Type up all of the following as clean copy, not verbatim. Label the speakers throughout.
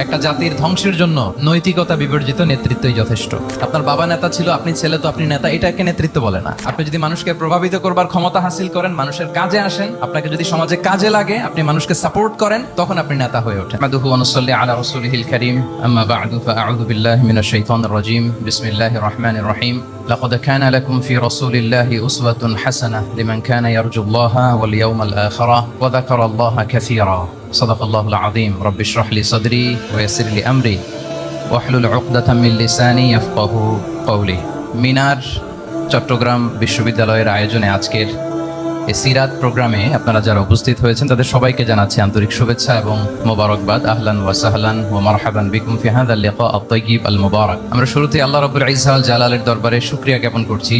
Speaker 1: একটা জাতির ধ্বংসের জন্য নৈতিকতা বিবর্জিত নেতৃত্বই যথেষ্ট। আপনার বাবা নেতা ছিল, আপনি ছেলে, তো আপনি নেতা, এটাকে নেতৃত্ব বলে না। আপনি যদি মানুষকে প্রভাবিত করবার ক্ষমতা হাসিল করেন, মানুষের কাজে আসেন, আপনাকে যদি সমাজে কাজে লাগে, আপনি মানুষকে সাপোর্ট করেন, তখন আপনি নেতা হয়ে ওঠেন। নাহমাদুহু ওয়া নুসাল্লি আলা রাসূলিহিল কারীম, আম্মা বা'দু, ফাআউযু বিল্লাহি মিনাশ শাইতানির রাজীম, বিসমিল্লাহির রাহমানির রাহিম। لقد كان لكم في رسول الله أسوة حسنة لمن كان يرجو الله واليوم الآخر وذكر الله كثيرا صدق الله العظيم رب اشرح لي صدري ويسر لي أمري واحلل عقدة من لساني يفقهوا قولي। মিনার চট্টগ্রাম বিশ্ববিদ্যালয়ের আয়োজনে আজকের এই সিরাত প্রোগ্রামে আপনারা যারা উপস্থিত হয়েছেন তাদের সবাইকে জানাচ্ছি আন্তরিক শুভেচ্ছা এবং মোবারকবাদ। আহলান ওয়া সাহলান ওয়া মারহাবান বিকুম ফি হাযাল লিকা আত-তাইয়্যিব আল মুবারাক। আমরা শুরুতে আল্লাহ রাব্বুল ইজ্জা ওয়াল জালালের দরবারে শুকরিয়া জ্ঞাপন করছি,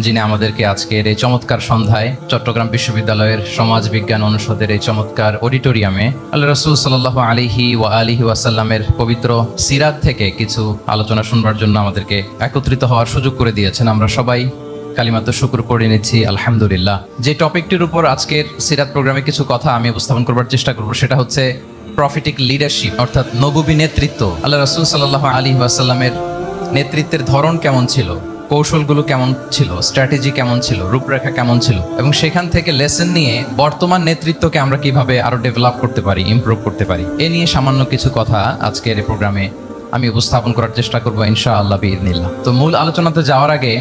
Speaker 1: যিনি আমাদেরকে আজকের এই চমৎকার সন্ধ্যায় চট্টগ্রাম বিশ্ববিদ্যালয়ের সমাজ বিজ্ঞান অনুষদের এই চমৎকার অডিটোরিয়ামে আল্লাহ রাসূল সাল্লাল্লাহু আলাইহি ওয়া আলিহি ওয়াসাল্লামের পবিত্র সিরাত থেকে কিছু আলোচনা শুনবার জন্য আমাদেরকে একত্রিত হওয়ার সুযোগ করে দিয়েছেন। আমরা সবাই কালিমাত শুকর পড়ে নিচ্ছি আলহামদুলিল্লাহ। যে টপিকটির উপর আজকের সিরাত প্রোগ্রামে কিছু কথা আমি উপস্থাপন করবার চেষ্টা করব সেটা হচ্ছে প্রফিটিক লিডারশিপ, অর্থাৎ নবুবী নেতৃত্ব। আল্লাহ রাসূল সাল্লাল্লাহু আলাইহি ওয়াসাল্লামের নেতৃত্বের ধরন কেমন ছিল, কৌশলগুলো কেমন ছিল, স্ট্র্যাটেজি কেমন ছিল, রূপরেখা কেমন ছিল, এবং সেখান থেকে লেসন নিয়ে বর্তমান নেতৃত্বকে আমরা কিভাবে আরো ডেভেলপ করতে পারি, ইমপ্রুভ করতে পারি, এ নিয়ে সামান্য কিছু কথা আজকের এই প্রোগ্রামে আমি উপস্থাপন করার চেষ্টা করবো ইনশাআল্লাহ বিইذনিল্লাহ। তো মূল আলোচনাতে যাওয়ার আগে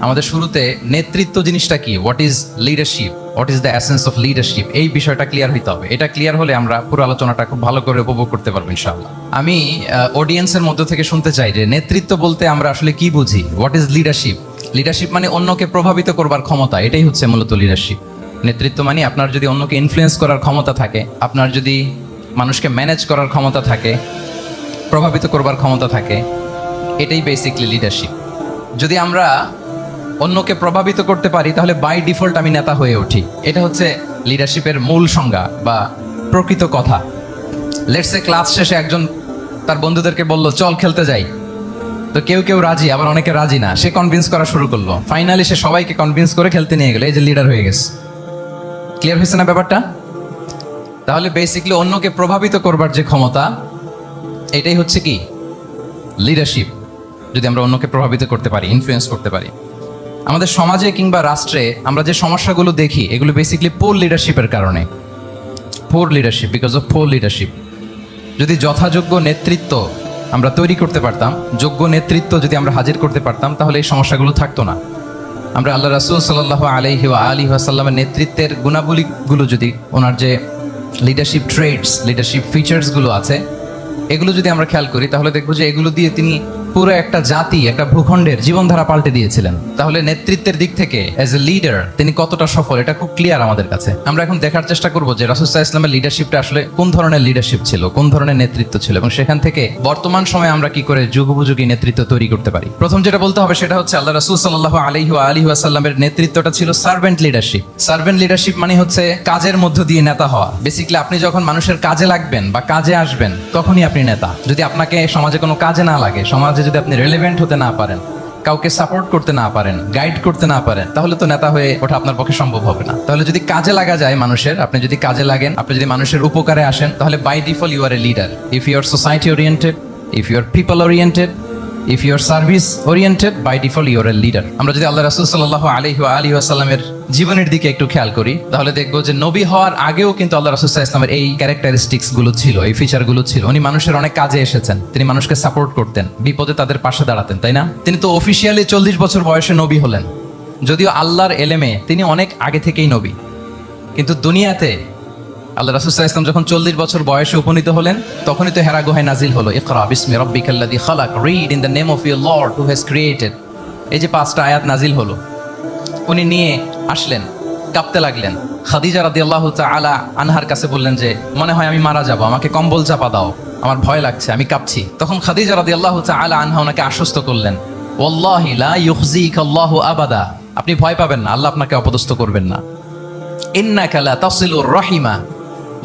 Speaker 1: আমাদের শুরুতে নেতৃত্ব জিনিসটা কি, what is leadership, what is the essence of leadership, এই বিষয়টা ক্লিয়ার হইতে হবে। এটা ক্লিয়ার হলে আমরা পুরো আলোচনাটা খুব ভালো করে উপভোগ করতে পারবো ইনশাআল্লাহ। আমি অডিয়েন্সের মধ্য থেকে শুনতে চাই যে নেতৃত্ব বলতে আমরা আসলে কি বুঝি, হোয়াট ইজ লিডারশিপ। লিডারশিপ মানে অন্যকে প্রভাবিত করবার ক্ষমতা, এটাই হচ্ছে মূলত লিডারশিপ। নেতৃত্ব মানে আপনার যদি অন্যকে ইনফ্লুয়েন্স করার ক্ষমতা থাকে, আপনার যদি মানুষকে ম্যানেজ করার ক্ষমতা থাকে, প্রভাবিত করবার ক্ষমতা থাকে, এটাই বেসিকলি লিডারশিপ। যদি আমরা অন্যকে প্রভাবিত করতে পারি তাহলে বাই ডিফল্ট আমি নেতা হয়ে উঠি। এটা হচ্ছে লিডারশিপের মূল সংজ্ঞা বা প্রকৃত কথা। লেটস সে ক্লাস শেষে একজন তার বন্ধুদেরকে বলল চল খেলতে যাই, তো কেউ কেউ রাজি, আবার অনেকে রাজি না। সে কনভিন্স করা শুরু করলো, ফাইনালি সে সবাইকে কনভিন্স করে খেলতে নিয়ে গেল, এই যে লিডার হয়ে গেছে। ক্লিয়ার হয়েছে না ব্যাপারটা? তাহলে বেসিকলি অন্যকে প্রভাবিত করবার যে ক্ষমতা, এটাই হচ্ছে কি লিডারশিপ। যদি আমরা অন্যকে প্রভাবিত করতে পারি, ইনফ্লুয়েন্স করতে পারি। আমাদের সমাজে কিংবা রাষ্ট্রে আমরা যে সমস্যাগুলো দেখি এগুলো বেসিকলি পোর লিডারশিপের কারণে। Poor leadership, because of poor leadership. যদি যথাযোগ্য নেতৃত্ব আমরা তৈরি করতে পারতাম, যোগ্য নেতৃত্ব যদি আমরা হাজির করতে পারতাম, তাহলে এই সমস্যাগুলো থাকতো না। আমরা আল্লাহ রাসূল সাল্লাল্লাহু আলাইহি ওয়া আলিহি ওয়াসাল্লামের নেতৃত্বের গুণাবলীগুলো যদি, ওনার যে লিডারশিপ ট্রেটস, লিডারশিপ ফিচার্সগুলো আছে, এগুলো যদি আমরা খেয়াল করি তাহলে দেখবো যে এগুলো দিয়ে তিনি পুরো একটা জাতি, একটা ভূখণ্ডের জীবনধারা পাল্টে দিয়েছিলেন। তাহলে নেতৃত্বের দিক থেকে অ্যাজ এ লিডার তিনি কতটা সফল, এটা খুব ক্লিয়ার আমাদের কাছে। আমরা এখন দেখার চেষ্টা করবো যে রাসূল সাল্লাল্লাহু আলাইহি ওয়াসাল্লামের লিডারশিপটা আসলে কোন ধরনের লিডারশিপ ছিল, কোন ধরনের নেতৃত্ব ছিল, এবং সেখান থেকে বর্তমান সময়ে আমরা কি করে যুগোপযোগী নেতৃত্ব তৈরি করতে পারি। প্রথম যেটা বলতে হবে সেটা হচ্ছে আল্লাহ রাসূল সাল্লাল্লাহু আলাইহি ওয়া আলিহি ওয়াসাল্লামের নেতৃত্বটা ছিল সার্ভেন্ট লিডারশিপ। সার্ভেন্ট লিডারশিপ মানে হচ্ছে কাজের মধ্য দিয়ে নেতা হওয়া। বেসিক্যালি আপনি যখন মানুষের কাজে লাগবেন বা কাজে আসবেন তখনই আপনি নেতা। যদি আপনাকে সমাজে কোনো কাজে না লাগে, সমাজে যদি আপনি রেলেভেন্ট হতে না পারেন, কাউকে সাপোর্ট করতে না পারেন, গাইড করতে না পারেন, তাহলে তো নেতা হয়ে ওঠা আপনার পক্ষে সম্ভব হবে না। তাহলে যদি কাজে লাগা যায় মানুষের, আপনি যদি কাজে লাগেন, আপনি যদি মানুষের উপকারে আসেন, তাহলে by default you are a leader. If you are society oriented, if you are people oriented, if you are service oriented, by default you are a leader. আমরা যদি আল্লাহ রাসূল সাল্লাল্লাহু আলাইহি ওয়া আলিহি ওয়াসাল্লামের জীবনের দিকে একটু খেয়াল করি তাহলে দেখবো যে নবী হওয়ার আগেও কিন্তু আল্লাহ রাসূল সাল্লাল্লাহু আলাইহি ওয়াসাল্লামের এই ক্যারেক্টারিস্টিক্স গুলো ছিল, এই ফিচার গুলো ছিল। উনি মানুষের অনেক কাজে এসেছেন, তিনি মানুষকে সাপোর্ট করতেন, বিপদে তাদের পাশে দাঁড়াতেন, তাই না? তিনি তো অফিসিয়ালি 40 বছর বয়সে নবী হলেন, যদিও আল্লাহর এলেমে তিনি অনেক আগে থেকেই নবী। কিন্তু দুনিয়াতে আল্লাহ রাসূল সাল্লাল্লাহু আলাইহি ওয়াসাল্লাম যখন 40 বছর বয়সে উপনীত হলেন, তখনই তো হেরা গুহায় নাজিল হলো ইকরা বিসমি রাব্বিকাল্লাযী খালাক, read in the name of your lord who has created. এই যে 5টা আয়াত নাজিল হলো, উনি নিয়ে আসলেন, কাঁপতে লাগলেন। খাদিজা রাদিয়াল্লাহু তাআলা আনহার কাছে বললেন যে মনে হয় আমি মারা যাব, আমাকে কম্বল চাপা দাও, আমার ভয় লাগছে, আমি কাঁপছি। তখন খাদিজা রাদিয়াল্লাহু তাআলা আনহা ওনাকে আশ্বস্ত করলেন, ওয়াল্লাহি লা ইউখজিকাল্লাহু আবাদা, আপনি ভয় পাবেন না, আল্লাহ আপনাকে অপদস্থ করবেন না। ইন্নাকা লা তাসিলুর রাহিমা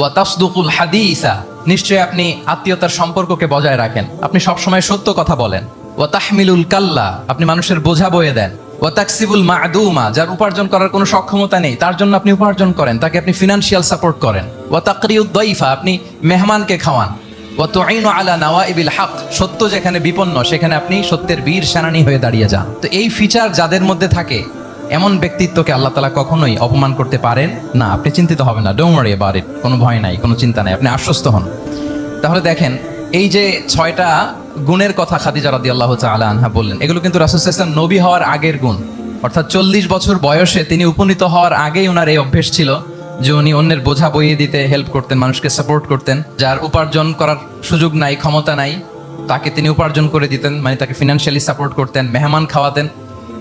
Speaker 1: ওয়া তাসদুকুল হাদিসা, নিশ্চয়ই আপনি আত্মীয়তার সম্পর্ককে বজায় রাখেন, আপনি সবসময় সত্য কথা বলেন। ওয়া তাহমিলুল কাল্লা, আপনি মানুষের বোঝা বয়ে দেন। ওয়া তাকসিবুল মা'দুমা, যার উপার্জন করার কোনো সক্ষমতা নেই তার জন্য আপনি উপার্জন করেন, তাকে আপনি ফিনান্সিয়াল সাপোর্ট করেন। ওয়া তাকরিউদ দাইফা, আপনি মেহমানকে খাওয়ান। ওয়া তুঈনু আলা নাওয়াইবিল হক, সত্য যেখানে বিপন্ন সেখানে আপনি সত্যের বীর সেনানী হয়ে দাঁড়িয়ে যান। তো এই ফিচার যাদের মধ্যে থাকে এমন ব্যক্তিত্বকে আল্লাহ তাআলা কখনোই অপমান করতে পারেন না। আপনি চিন্তিত হবেন না, ডোন্ট ওয়ারি অ্যাবাউট ইট, কোনো ভয় নাই, কোনো চিন্তা নাই, আপনি আশ্বস্ত হন। তাহলে দেখেন এই যে 6টা গুণের কথা খাদিজা রাদিয়াল্লাহু তাআলা আনহা বললেন, এগুলো কিন্তু রাসূল সাল্লাল্লাহু আলাইহি ওয়াসাল্লাম নবী হওয়ার আগের গুণ, অর্থাৎ 40 বছর বয়সে তিনি উপনীত হওয়ার আগেই ওনার এই অভ্যেস ছিল যে উনি অন্যের বোঝা বইয়ে দিতে হেল্প করতেন, মানুষকে সাপোর্ট করতেন। যার উপার্জন করার সুযোগ নাই, ক্ষমতা নাই, তাকে তিনি উপার্জন করে দিতেন, মানে তাকে ফিনান্সিয়ালি সাপোর্ট করতেন, মেহমান খাওয়াতেন।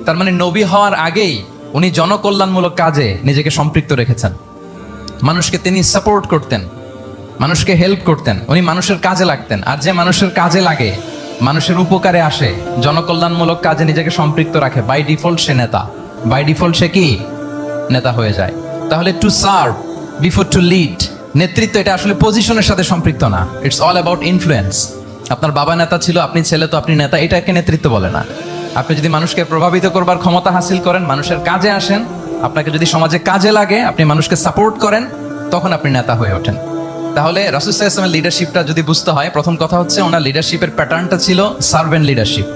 Speaker 1: তার মানে নবী হওয়ার আগেই উনি জনকল্যাণমূলক কাজে নিজেকে সম্পৃক্ত রেখেছেন। মানুষকে তিনি সাপোর্ট করতেন, মানুষকে হেল্প করতেন, উনি মানুষের কাজে লাগতেন। আর যে মানুষের কাজে লাগে, মানুষের উপকারে আসে, জনকল্যাণমূলক কাজে নিজেকে সম্পৃক্ত রাখে, বাই ডিফল্ট সে নেতা, বাই ডিফল্ট সে কি নেতা হয়ে যায়। তাহলে to serve before to lead, নেতৃত্ব এটা আসলে পজিশনের সাথে সম্পৃক্ত না, ইটস অল অ্যাবাউট ইনফ্লুয়েন্স। আপনার বাবা নেতা ছিল, আপনি ছেলে, তো আপনি নেতা, এটাকে নেতৃত্ব বলে না। আপনি যদি মানুষকে প্রভাবিত করবার ক্ষমতা হাসিল করেন, মানুষের কাজে আসেন, আপনাকে যদি সমাজে কাজে লাগে, আপনি মানুষকে সাপোর্ট করেন, তখন আপনি নেতা হয়ে ওঠেন। তাহলে রাসূল সাল্লাল্লাহু আলাইহি ওয়াসাল্লামের লিডারশিপটা যদি বুঝতে হয়, প্রথম কথা হচ্ছে ওনার লিডারশিপের প্যাটার্নটা ছিল সার্ভেন্ট লিডারশিপ,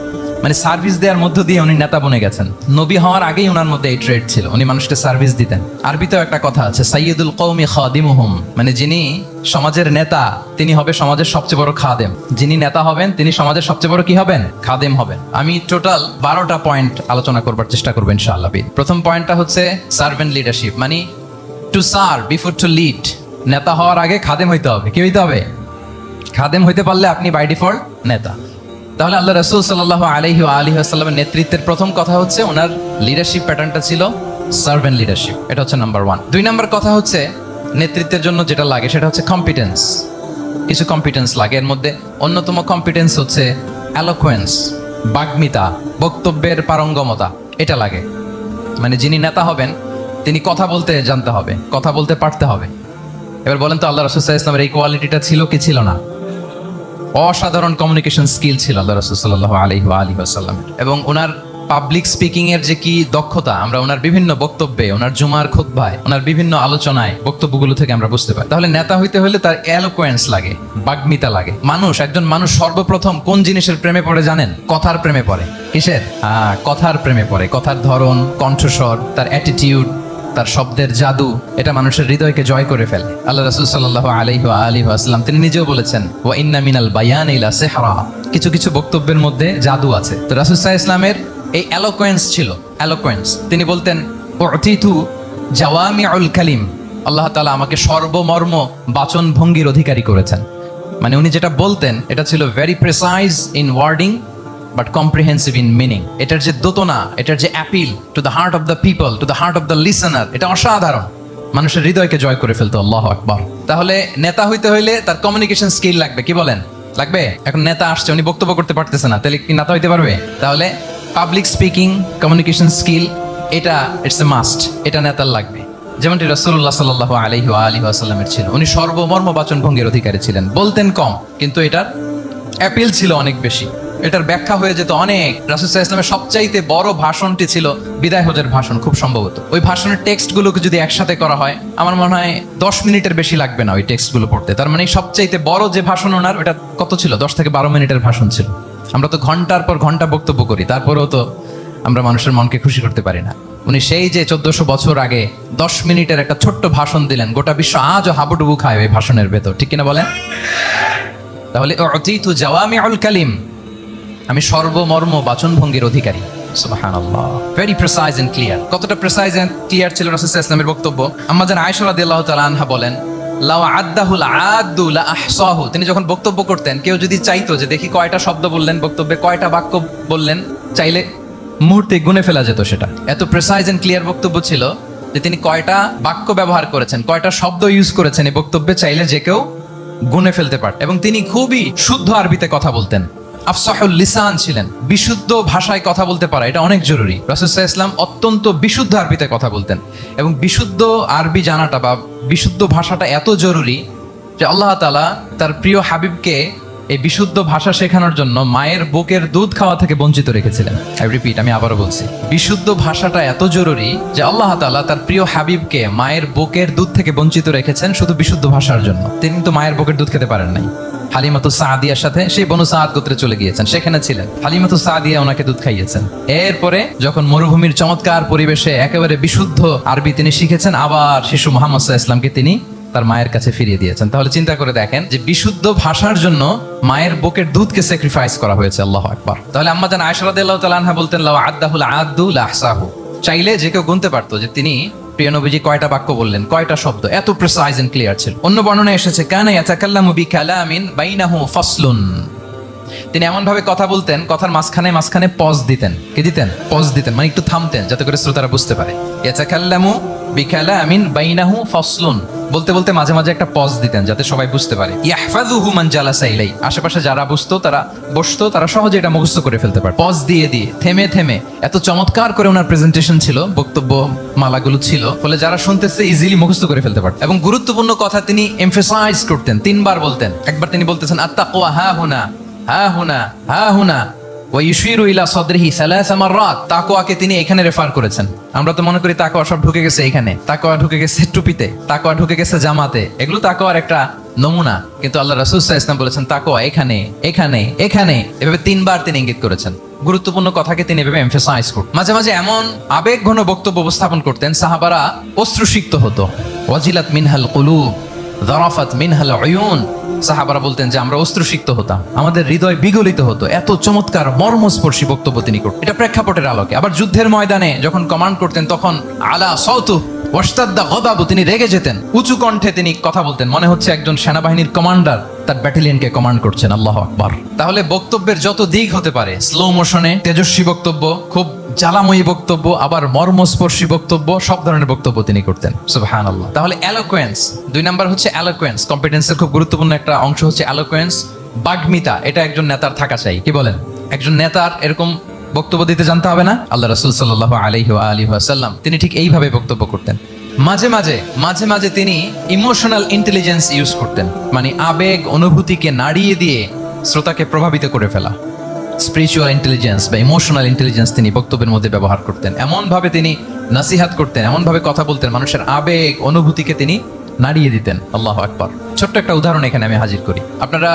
Speaker 1: মানে সার্ভিস দেওয়ার মধ্য দিয়ে উনি নেতা বনে গেছেন। নবী হওয়ার আগেই ওনার মধ্যে এই ট্রেড ছিল, উনি মানুষকে সার্ভিস দিতেন। আরবিতেও একটা কথা আছে, সাইয়্যিদুল কওমি খাদিমুহুম, মানে যিনি সমাজের নেতা তিনি হবে সমাজের সবচেয়ে বড় খাদেম। যিনি নেতা হবেন তিনি সমাজের সবচেয়ে বড় কি হবেন? খাদেম হবেন। আমি টোটাল 12টা পয়েন্ট আলোচনা করবার চেষ্টা করবো ইনশাআল্লাহ। প্রথম পয়েন্টটা হচ্ছে সার্ভেন্ট লিডারশিপ, মানে to serve before to lead. নেতা হওয়ার আগে খাদেম হইতে হবে। কি হইতে হবে? খাদেম হইতে পারলে আপনি বাই ডিফল্ট নেতা। তাহলে আল্লাহ রাসূল সাল্লাল্লাহু আলাইহি ওয়া আলিহি ওয়াসাল্লামের নেতৃত্বের প্রথম কথা হচ্ছে ওনার লিডারশিপ প্যাটার্নটা ছিল সার্ভেন্ট লিডারশিপ, এটা হচ্ছে নাম্বার 1। 2 নাম্বার কথা হচ্ছে নেতৃত্বের জন্য যেটা লাগে সেটা হচ্ছে কম্পিটেন্স। কিছু কম্পিটেন্স লাগে, এর মধ্যে অন্যতম কম্পিটেন্স হচ্ছে এলোকোয়েন্স, বাগ্মিতা, বক্তব্যের পারঙ্গমতা, এটা লাগে। মানে যিনি নেতা হবেন তিনি কথা বলতে জানতে হবে, কথা বলতে পারতে হবে। এবার বলেন তো আল্লাহ রাসূল সাল্লাল্লাহু আলাইহি ওয়াসাল্লামের এই কোয়ালিটিটা ছিল কি ছিল না? অসাধারণ কমিউনিকেশন স্কিল ছিল আল্লাহ রাসূল সাল্লাল্লাহু আলাইহি ওয়া আলিহি ওয়াসাল্লাম। এবং ওনার পাবলিক স্পিকিং এর যে কি দক্ষতা, আমরা ওনার বিভিন্ন বক্তব্যে, ওনার জুমার খুতবায়, ওনার বিভিন্ন আলোচনায়, বক্তব্যগুলো থেকে আমরা বুঝতে পারি। তাহলে নেতা হইতে হলে তার এলোকোয়েন্স লাগে, বাগ্মিতা লাগে। একজন মানুষ সর্বপ্রথম কোন জিনিসের প্রেমে পড়ে জানেন? কথার প্রেমে পড়ে। কিসের? কথার প্রেমে পড়ে। কথার ধরন, কণ্ঠস্বর, তার অ্যাটিটিউড, তার শব্দের জাদু, এটা মানুষের হৃদয়কে জয় করে ফেলে। আল্লাহ রাসূল সাল্লাল্লাহু আলাইহি ওয়া আলিহি ওয়াসাল্লাম তিনি নিজেও বলেছেন, ওয়া ইন্না মিনাল বায়ানি লা সিহরা, কিছু কিছু বক্তব্যের মধ্যে জাদু আছে। তো রাসূল সাল্লাল্লাহু আলাইহি ওয়াসাল্লামের এই এলোকোয়েন্স ছিল, এলোকোয়েন্স। তিনি বলতেন, উতিতু জাওয়ামিউল কালিম, আল্লাহ তাআলা আমাকে সর্বমর্ম বাচন ভঙ্গির অধিকারী করেছেন। মানে উনি যেটা বলতেন এটা ছিল very precise in wording but comprehensive in meaning. এটার যে দোতনা, এটার যে appeal to the heart of the people, to the heart of the listener, এটা অসাধারণ, মানুষের হৃদয়কে জয় করে ফেলতো। আল্লাহু আকবার। তাহলে নেতা হইতে হইলে তার কমিউনিকেশন স্কিল লাগবে। কি বলেন? লাগবে। এখন নেতা আসছে, উনি বক্তব্য করতে পারতেছে না, তাহলে কি নেতা হইতে পারবে? তাহলে পাবলিক স্পিকিং, কমিউনিকেশন স্কিল, এটা ইটস এ মাস্ট, এটা নেতার লাগবে। যেমনটি রাসূলুল্লাহ সাল্লাল্লাহু আলাইহি ওয়া আলিহি ওয়াসাল্লামের ছিল। উনি সর্বমর্ম বাচন ভঙ্গির অধিকারী ছিলেন। বলতেন কম, কিন্তু এটার অ্যাপিল ছিল অনেক বেশি, এটার ব্যাখ্যা হয়ে যেত অনেক। রাসূল সাল্লাল্লাহু আলাইহি ওয়াসাল্লামের সবচাইতে বড় ভাষণটি ছিল বিদায় হজের ভাষণ, খুব সম্ভবত। ওই ভাষণের টেক্সটগুলোকে যদি একসাথে করা হয়, আমার মনে হয় 10 মিনিটের বেশি লাগবে না ওই টেক্সটগুলো পড়তে। তার মানে সবচাইতে বড় যে ভাষণ ওনার, ওটা কত ছিল? 10 থেকে 12 মিনিটের ভাষণ ছিল। আমরা তো ঘন্টার পর ঘন্টা বক্তব্য করি, তারপরেও তো আমরা মানুষের মনকে খুশি করতে পারি না। উনি সেই যে 1400 বছর আগে 10 মিনিটের একটা ছোট্ট ভাষণ দিলেন, গোটা বিশ্ব আজও হাবুডুবু খায় ওই ভাষণের ভেতর, ঠিক কিনা বলেন? তাহলে উতিতু জাওয়ামিউল কালিম, আমি সর্বমর্ম বাচনভঙ্গির অধিকারী। সুবহানাল্লাহ, ভেরি প্রিসাইজ এন্ড ক্লিয়ার। কতটা প্রিসাইজ এন্ড ক্লিয়ার ছিল রাসূল সাল্লাল্লাহু আলাইহি ওয়াসাল্লামের বক্তব্য? আম্মা জান আয়েশা রাদিয়াল্লাহু তাআলা আনহা বলেন, লাউ আদ্দাহুল আদ্দু লা আহসাহু, তিনি যখন বক্তব্য করতেন, কেউ যদি চাইতো যে দেখি কয়টা শব্দ বললেন বক্তব্যে, কয়টা বাক্য বললেন, চাইলে মুহূর্তে গুনে ফেলা যেত সেটা। এত প্রিসাইজ এন্ড ক্লিয়ার বক্তব্য ছিল যে তিনি কয়টা বাক্য ব্যবহার করেছেন, কয়টা শব্দ ইউজ করেছেন এই বক্তব্যে, চাইলে যে কেউ গুনে ফেলতে পারত। এবং তিনি খুবই শুদ্ধ আরবিতে কথা বলতেন, আফসাহুল লিসান ছিলেন। বিশুদ্ধ ভাষায় কথা বলতে পারা এটা অনেক জরুরি। রাসূল সাল্লাল্লাহু আলাইহি ওয়াসাল্লাম অত্যন্ত বিশুদ্ধ আরবিতে কথা বলতেন। এবং বিশুদ্ধ আরবি জানাটা বা বিশুদ্ধ ভাষাটা এত জরুরি যে আল্লাহ তাআলা তার প্রিয় হাবিবকে এই বিশুদ্ধ ভাষা শেখানোর জন্য মায়ের বুকের দুধ খাওয়া থেকে বঞ্চিত রেখেছিলেন। আমি আবারও বলছি, বিশুদ্ধ ভাষাটা এত জরুরি যে আল্লাহ তাআলা তার প্রিয় হাবিবকে মায়ের বুকের দুধ থেকে বঞ্চিত রেখেছেন শুধু বিশুদ্ধ ভাষার জন্য। তিনি কিন্তু মায়ের বুকের দুধ খেতে পারেন নাই। হালিমাতু সাদিয়ার সাথে সেই বনু সাদ গোত্রে চলে গিয়েছেন, সেখানে ছিলেন। হালিমাতু সাদিয়া ওনাকে দুধ খাইয়েছেন। এরপরে যখন মরুভূমির চমৎকার পরিবেশে একেবারে বিশুদ্ধ আরবি তিনি শিখেছেন, আবার শিশু মুহাম্মদ সাল্লাল্লাহু আলাইহি ওয়াসাল্লামকে তিনি তার মায়ের কাছে ফিরিয়ে দিয়েছেন। তাহলে চিন্তা করে দেখেন যে বিশুদ্ধ ভাষার জন্য মায়ের বুকের দুধকে স্যাক্রিফাইস করা হয়েছে। আল্লাহু আকবার। তাহলে আম্মা জান আয়েশা রাদিয়াল্লাহু তাআলা আনহা বলতেন, লাউ আদ্দাহুল আদু লাহসাহু, চাইলে যে কেউ গুনতে পারতো যে তিনি প্রিয় নবীজি কয়টা বাক্য বললেন, কয়টা শব্দ, এত প্রিসাইজ এন্ড ক্লিয়ার ছিল। অন্য বর্ণনায় এসেছে কানা ইয়াতাকাল্লামু বিকালামিন বাইনাহু ফাসলুন, তিনি এমন ভাবে কথা বলতেন, কথার মাঝখানে মাঝখানে পজ দিতেন। কি দিতেন? পজ দিতেন, মানে একটু থামতেন যাতে করে শ্রোতারা বুঝতে পারে। ইয়াতাকাল্লামু বিকালামিন বাইনাহু ফাসলুন, বলতে বলতে মাঝে মাঝে একটা পজ দিতেন যাতে সবাই বুঝতে পারে। ইয়াহফাযুহু মান জালাসা ইলাই, আশেপাশে যারা বসতো তারা সহজে এটা মুখস্থ করে ফেলতে পারে। পজ দিয়ে দিয়ে থেমে থেমে এত চমৎকার করে ওনার প্রেজেন্টেশন ছিল, বক্তব্য মালাগুলো ছিল, ফলে যারা শুনতেছে ইজিলি মুখস্থ করে ফেলতে পারত। এবং গুরুত্বপূর্ণ কথা তিনি এমফাসাইজ করতেন, 3 বার বলতেন। একবার তিনি বলতেছেন আত্তাকওয়া হা হুনা হা হুনা হা হুনা ওয়া ইউশিরু ইলা সাদরিহি 3 মাররাত, তাকওয়াকে তিনি এখানে রেফার করেছেন। আমরা তো মনে করি তাকওয়া সব ঢুকে গেছে এখানে, তাকওয়া ঢুকে গেছে টুপিতে, তাকওয়া ঢুকে গেছে জামাতে, এগুলো তাকওয়ার একটা নমুনা। কিন্তু আল্লাহ রাসূল সাল্লাল্লাহু আলাইহি ওয়াসাল্লাম বলেছেন তাকওয়া এখানে এখানে এখানে, এভাবে 3 বার তিনি ইঙ্গিত করেছেন। গুরুত্বপূর্ণ কথাকে তিনি এভাবে এমফাসাইজ করতেন। মাঝে মাঝে এমন আবেগঘন বক্তব্য উপস্থাপন করতেন, সাহাবারা অশ্রুসিক্ত হতো। ওয়াজিলাত মিনহাল কুলুব যারাফাত মিনহাল উয়ুন, সাহাবারা বলতেন যে আমরা অশ্রুসিক্ত হতাম, আমাদের হৃদয় বিগলিত হতো, এত চমৎকার মর্মস্পর্শী বক্তব্য তিনি করতেন। এটা প্রেক্ষাপটের আলোকে। আবার যুদ্ধের ময়দানে যখন কমান্ড করতেন তখন আলা সাউতু ওয়াশতাদ্দা গদাবু, তিনি রেগে যেতেন, উঁচু কণ্ঠে তিনি কথা বলতেন, মনে হচ্ছে একজন সেনাবাহিনীর কমান্ডার তার ব্যাটালিয়নকে কমান্ড করছেন। আল্লাহু আকবার। তাহলে বক্তব্যের যত দিক হতে পারে, স্লো মোশনে তেজস্বী বক্তব্য, খুব জ্বালাময়ী বক্তব্য, আবার মর্মস্পর্শী বক্তব্য, সব ধরনের বক্তব্য তিনি করতেন। সুবহানাল্লাহ। তাহলে এলোকোয়েন্স, 2 নাম্বার হচ্ছে এলোকোয়েন্স। কম্পিটেন্সের খুব গুরুত্বপূর্ণ একটা অংশ হচ্ছে এলোকোয়েন্স, বাগ্মিতা। এটা একজন নেতার থাকা চাই। কি বলেন? একজন নেতার এরকম বক্তব্য দিতে জানতে হবে না? আল্লাহ রাসূল সাল্লাল্লাহু আলাইহি ওয়া আলিহি ওয়াসাল্লাম তিনি ঠিক এইভাবে বক্তব্য করতেন। মাঝে মাঝে তিনি ইমোশনাল ইন্টেলিজেন্স ইউজ করতেন, মানে আবেগ অনুভূতিকে নাড়িয়ে দিয়ে শ্রোতাকে প্রভাবিত করে ফেলা। স্পিরিচুয়াল ইন্টেলিজেন্স বা ইমোশনাল ইন্টেলিজেন্স তিনি বক্তব্যের মধ্যে ব্যবহার করতেন। এমন ভাবে তিনি নসিহাত করতেন, এমন ভাবে কথা বলতেন, মানুষের আবেগ অনুভূতিকে তিনি নাড়িয়ে দিতেন। আল্লাহু আকবার। ছোট্ট একটা উদাহরণ এখানে আমি হাজির করি। আপনারা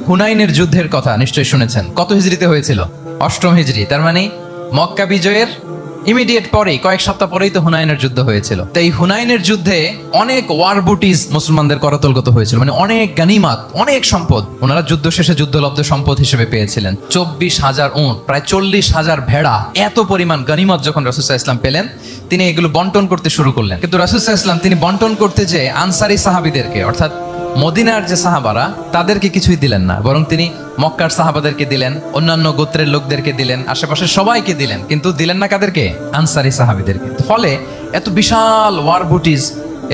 Speaker 1: হুনাইনের যুদ্ধের কথা নিশ্চয়ই শুনেছেন। কত হিজরিতে হয়েছিল? 8ম হিজরি। তার মানে মক্কা বিজয়ের ইমিডিয়েট পরেই, কয়েক সপ্তাহ পরেই তো হুনাইনের যুদ্ধ হয়েছিল। তো এই হুনাইনের যুদ্ধে অনেক ওয়ার বুটিজ মুসলমানদের করতলগত হয়েছিল, মানে অনেক গানিমাত, অনেক সম্পদ ওনারা যুদ্ধ শেষে যুদ্ধলব্ধ সম্পদ হিসেবে পেয়েছিলেন। 24,000 উট, প্রায় 40,000 ভেড়া, এত পরিমাণ গানিমত যখন রাসূল সাল্লাল্লাহু আলাইহি ওয়াসাল্লাম পেলেন, তিনি এগুলো বন্টন করতে শুরু করলেন। কিন্তু রাসূল সাল্লাল্লাহু আলাইহি ওয়াসাল্লাম তিনি বন্টন করতে যে আনসারী সাহাবীদেরকে, অর্থাৎ মদিনার যে সাহাবারা, তাদেরকে কিছুই দিলেন না, বরং তিনি মক্কার সাহাবাদেরকে দিলেন, অন্যান্য গোত্রের লোকদেরকে দিলেন, আশেপাশের সবাইকে দিলেন, কিন্তু দিলেন না কাদেরকে? আনসারী সাহাবীদেরকে। ফলে এত বিশাল ওয়ার বুটিজ,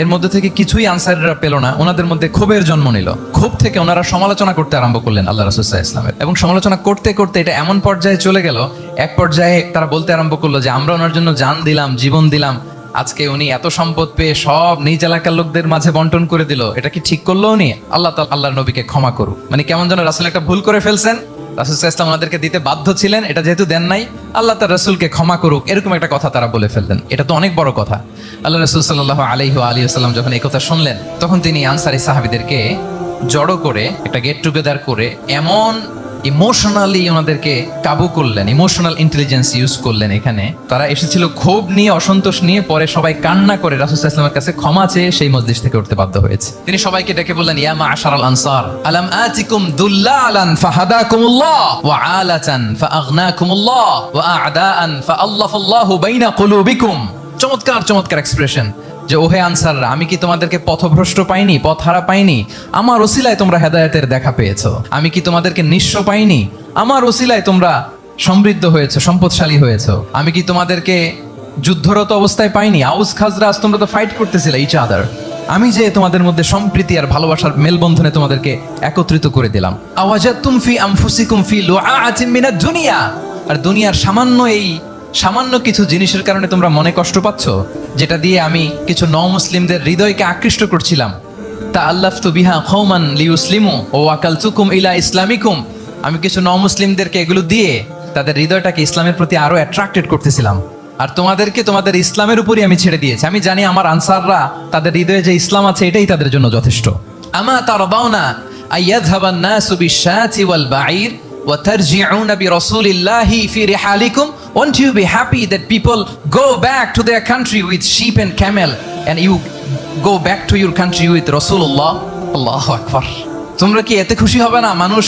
Speaker 1: এর মধ্যে থেকে কিছুই আনসারীরা পেল না। ওনাদের মধ্যে ক্ষোভের জন্ম নিল। ক্ষোভ থেকে ওনারা সমালোচনা করতে আরম্ভ করলেন আল্লাহ রাসূল সাল্লাল্লাহু আলাইহি ওয়াসাল্লামের। এবং সমালোচনা করতে করতে এটা এমন পর্যায়ে চলে গেল, এক পর্যায়ে তারা বলতে আরম্ভ করলো যে আমরা ওনার জন্য জান দিলাম, জীবন দিলাম, আজকে উনি এত সম্পদ পেয়ে সব নিজ এলাকার লোকদের মাঝে বন্টন করে দিল, এটা কি ঠিক করলো উনি? আল্লাহর নবীকে ক্ষমা করুক। মানে কেমন যেন রাসূল একটা ভুল করে ফেলছেন, রাসূল সাল্লাল্লাহু আলাইহি ওয়াসাল্লাম ওনাদেরকে দিতে বাধ্য ছিলেন, এটা যেহেতু দেন নাই, আল্লাহ তার রাসূলকে ক্ষমা করুক, এরকম একটা কথা তারা বলে ফেললেন। এটা তো অনেক বড় কথা। আল্লাহ রাসূল সাল্লাল্লাহু আলাইহি ওয়া আলিহি ওয়াসাল্লাম যখন এই কথা শুনলেন, তখন তিনি আনসারী সাহাবীদেরকে জড়ো করে একটা গেট টুগেদার করে এমন ইমোশনালি ওনাদেরকে কাবু করলেন, ইমোশনাল ইন্টেলিজেন্স ইউজ করলেন। এখানে তারা এসেছিল ক্ষোভ নিয়ে, অসন্তোষ নিয়ে, পরে সবাই কান্না করে রাসূল সাল্লাল্লাহু আলাইহি ওয়াসাল্লামের কাছে ক্ষমা চেয়ে সেই মজলিস থেকে উঠতে বাধ্য হয়েছে। তিনি সবাইকে ডেকে বললেন, ইয়া মা'আশারাল আনসার আলাম আতিকুম দুল্লালান ফাহাদাকুমুল্লাহ ওয়া আলাতান ফাআগনাকুমুল্লাহ ওয়া আ'দাআন ফাআল্লাফাল্লাহু বাইনা কুলুবিকুম। চমৎকার এক্সপ্রেশন যে ওহে আনসাররা, আমি কি তোমাদেরকে পথভ্রষ্ট পাইনি, পথহারা পাইনি? আমার ওসিলায় তোমরা হেদায়েতের দেখা পেয়েছো। আমি কি তোমাদেরকে নিঃস্ব পাইনি? আমার ওসিলায় তোমরা সমৃদ্ধ হয়েছো, সম্পদশালী হয়েছো। আমি কি তোমাদেরকে যুদ্ধরত অবস্থায় পাইনি? আউস খাজরাজ তোমরা তো ফাইট করতেছিলে ইচ আদার। আমি যে তোমাদের মধ্যে সম্প্রীতি আর ভালোবাসার মেলবন্ধনে তোমাদেরকে একত্রিত করে দিলাম। আওয়াজাতুম ফি আনফুসিকুম ফি লুআআতিন মিনাদ দুনিয়া, আর দুনিয়ার সামান্য কিছু জিনিসের কারণে তোমরা মনে কষ্ট পাচ্ছ, যেটা দিয়ে আমি কিছু মুসলিমদের হৃদয়কে আকৃষ্ট করছিলাম। তাআল্লাফতু বিহা কওমান লিউসলিমু ওয়া আকালতুকুম ইলা ইসলামিকুম, আমি কিছু মুসলিমদেরকে এগুলো দিয়ে তাদের হৃদয়টাকে ইসলামের প্রতি আরো অ্যাট্রাক্টেড করতেছিলাম, আর তোমাদেরকে তোমাদের ইসলামের উপরই আমি ছেড়ে দিয়েছি। আমি জানি আমার আনসাররা, তাদের হৃদয়ে যে ইসলাম আছে এটাই তাদের জন্য যথেষ্ট। আমা তারদাউনা আইয়াযহাবান নাসু বিশ-শাতি ওয়াল বাঈর ওয়া তারজিউনা বিরাসূলিল্লাহি ফি রিহালিকুম, won't you be happy that people go back to their country with sheep and camel and you go back to your country with রাসূলুল্লাহ? আল্লাহু আকবার। তোমরা কি এতে খুশি হবে না মানুষ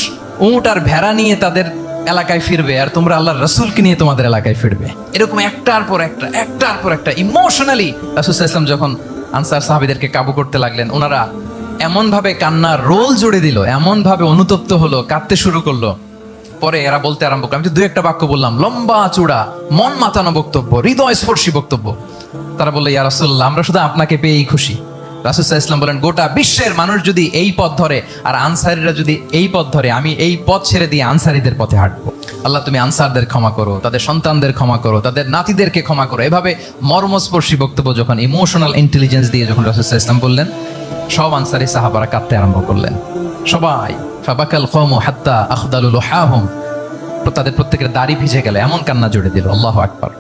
Speaker 1: উট আর ভেড়া নিয়ে তাদের এলাকায় ফিরবে আর তোমরা আল্লাহর রাসূলকে নিয়ে তোমাদের এলাকায় ফিরবে? এরকম একটার পর একটা ইমোশনালি রাসূল সাল্লাল্লাহু আলাইহি ওয়াসাল্লাম যখন আনসার সাহাবীদেরকে কাবু করতে লাগলেন, ওনারা এমন ভাবে কান্নার রোল জুড়ে দিল, এমন ভাবে অনুতপ্ত হলো, কাঁদতে শুরু করলো। পরে এরা বলতে আরম্ভ করলো, আমি তো দুই একটা বাক্য বললাম, লম্বা চূড়া মন মাতানো বক্তব্য, হৃদয়স্পর্শী বক্তব্য। তারা বললো, ইয়া রাসূলুল্লাহ, আমরা শুধু আপনাকে পেয়েই খুশি। রাসূল সাল্লাল্লাহু আলাইহি ওয়াসাল্লাম বলেন, গোটা বিশ্বের মানুষ যদি এই পথ ধরে আর আনসারীরা যদি এই পথ ধরে, আমি এই পথ ছেড়ে দিয়ে আনসারীদের পথে হাঁটবো। আল্লাহ তুমি আনসারদের ক্ষমা করো, তাদের সন্তানদের ক্ষমা করো, তাদের নাতিদেরকে ক্ষমা করো। এভাবে মর্মস্পর্শী বক্তব্য যখন ইমোশনাল ইন্টেলিজেন্স দিয়ে যখন রাসূল সাল্লাল্লাহু আলাইহি ওয়াসাল্লাম বললেন, সব আনসারী সাহাবারা কাঁদতে আরম্ভ করলেন। সবাই ফাবাকাল কওমু হাত্তা আখদালু লুহাহুম, তাদের প্রত্যেকের দাড়ি ভিজে গেল, এমন কান্না জুড়ে দিল। আল্লাহু আকবার।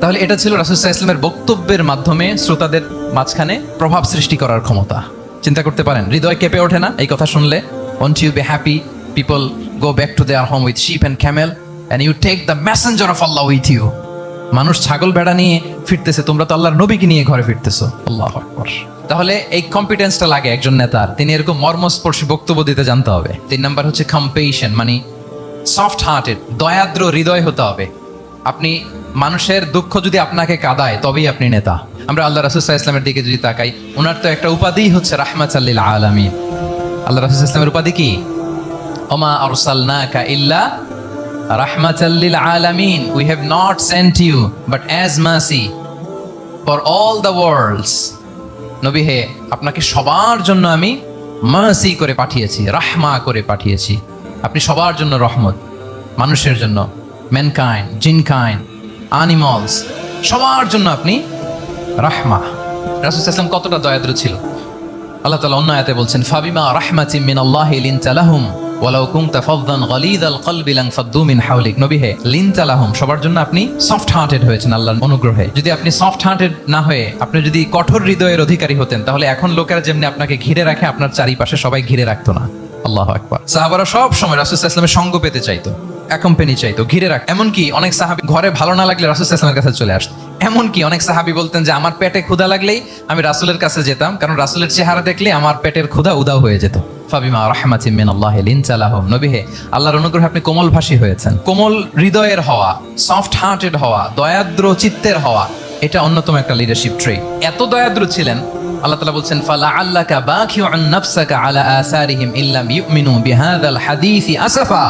Speaker 1: তাহলে এটা ছিল রাসূল সাল্লাল্লাহু আলাইহি ওয়াসাল্লামের বক্তব্যের মাধ্যমে শ্রোতাদের মাঝখানে প্রভাব সৃষ্টি করার ক্ষমতা। চিন্তা করতে পারেন, হৃদয় কেঁপে ওঠে না এই কথা শুনলে? won't you be happy people go back to their home with sheep and camel and you take the messenger of Allah with you? মানুষ ছাগল ভেড়া নিয়ে ফিরতেছে, তোমরা তো আল্লাহর নবীকে নিয়ে ঘরে ফিরতেছো। আল্লাহু আকবার। তাহলে এই কম্পিটেন্সটা লাগে একজন নেতার, তিনি এরকম মর্মস্পর্শী বক্তব্য দিতে জানতে হবে। 3 নাম্বার হচ্ছে কম্পেশন, মানে সফট হার্টেড, দয়াদ্র হৃদয় হতে হবে। আপনি মানুষের দুঃখ যদি আপনাকে কাঁদায় তবেই আপনি নেতা। আমরা আল্লাহ রাসূল সাল্লাল্লাহু আলাইহি ওয়াসাল্লামের দিকে যদি তাকাই, ওনার তো একটা উপাধি হচ্ছে রাহমাতাল লিল আলামিন। আল্লাহ রাসূল সাল্লাল্লাহু আলাইহি ওয়াসাল্লামের উপাধি কি? ওমা আরসালনাকা ইল্লা রাহমাতাল লিল আলামিন, we have not sent you but as mercy for all the worlds। নবী হে, আপনাকে সবার জন্য আমি মার্সি করে পাঠিয়েছি, রাহমা করে পাঠিয়েছি। আপনি সবার জন্য রহমত, মানুষের জন্য, ম্যানকাইন্ড, জিনকাইন্ড, অ্যানিমালস, সবার জন্য আপনি রাহমা। রাসূল সাল্লাল্লাহু আলাইহি ওয়াসাল্লাম কতটা দয়াদ্র ছিল। আল্লাহ তাআলা অন্য আয়াতে বলছেন, ফাবিমা রাহমাতিন মিনাল্লাহি লিনতা লাহুম ওয়ালাউ কুনতা ফাযযান গালিযাল কলবি লানফাদ্দু মিন হাওলিক। নবী হে, লিনতা লাহুম, সবার জন্য আপনি সফট হার্টেড হয়েছেন আল্লাহর অনুগ্রহে। যদি আপনি সফট হার্টেড না হয়ে আপনি যদি কঠোর হৃদয়ের অধিকারী হতেন, তাহলে এখন লোকেরা যেমনি আপনাকে ঘিরে রাখে, আপনার চারিপাশে সবাই ঘিরে রাখতো না। আল্লাহু আকবার। সাহাবারা সব সময় রাসূল সাল্লাল্লাহু আলাইহি ওয়াসাল্লামের সঙ্গ পেতে চাইতো, অ্যাকম্পানি চাইতো, ঘিরে রাখ। এমনকি অনেক সাহাবী ঘরে ভালো না লাগলে রাসূল সাল্লাল্লাহু আলাইহি ওয়াসাল্লামের কাছে চলে আসতো। এমনকি অনেক সাহাবী বলতেন যে আমার পেটে ক্ষুধা লাগলেই আমি রাসূলের কাছে যেতাম, কারণ রাসূলের চেহারা দেখলে আমার পেটের ক্ষুধা উধাও হয়ে যেত। ফাবিমা রাহমাতিন মিনাল্লাহি লিনতা লাহুম। নবী হে, আল্লাহর অনুগ্রহে আপনি কোমল ভাষী হয়েছেন। কোমল হৃদয়ের হওয়া, সফট হার্টেড হওয়া, দয়াদ্র চিত্তের হওয়া, এটা অন্যতম একটা লিডারশিপ ট্রেট। এত দয়াদ্র ছিলেন, আল্লাহ তাআলা বলছেন, ফালাআল্লাকা বাখিউন নাফসাকা আলা আসারিহিম ইল্লাম ইউমিনু বিহাযাল হাদীসি আসাফা।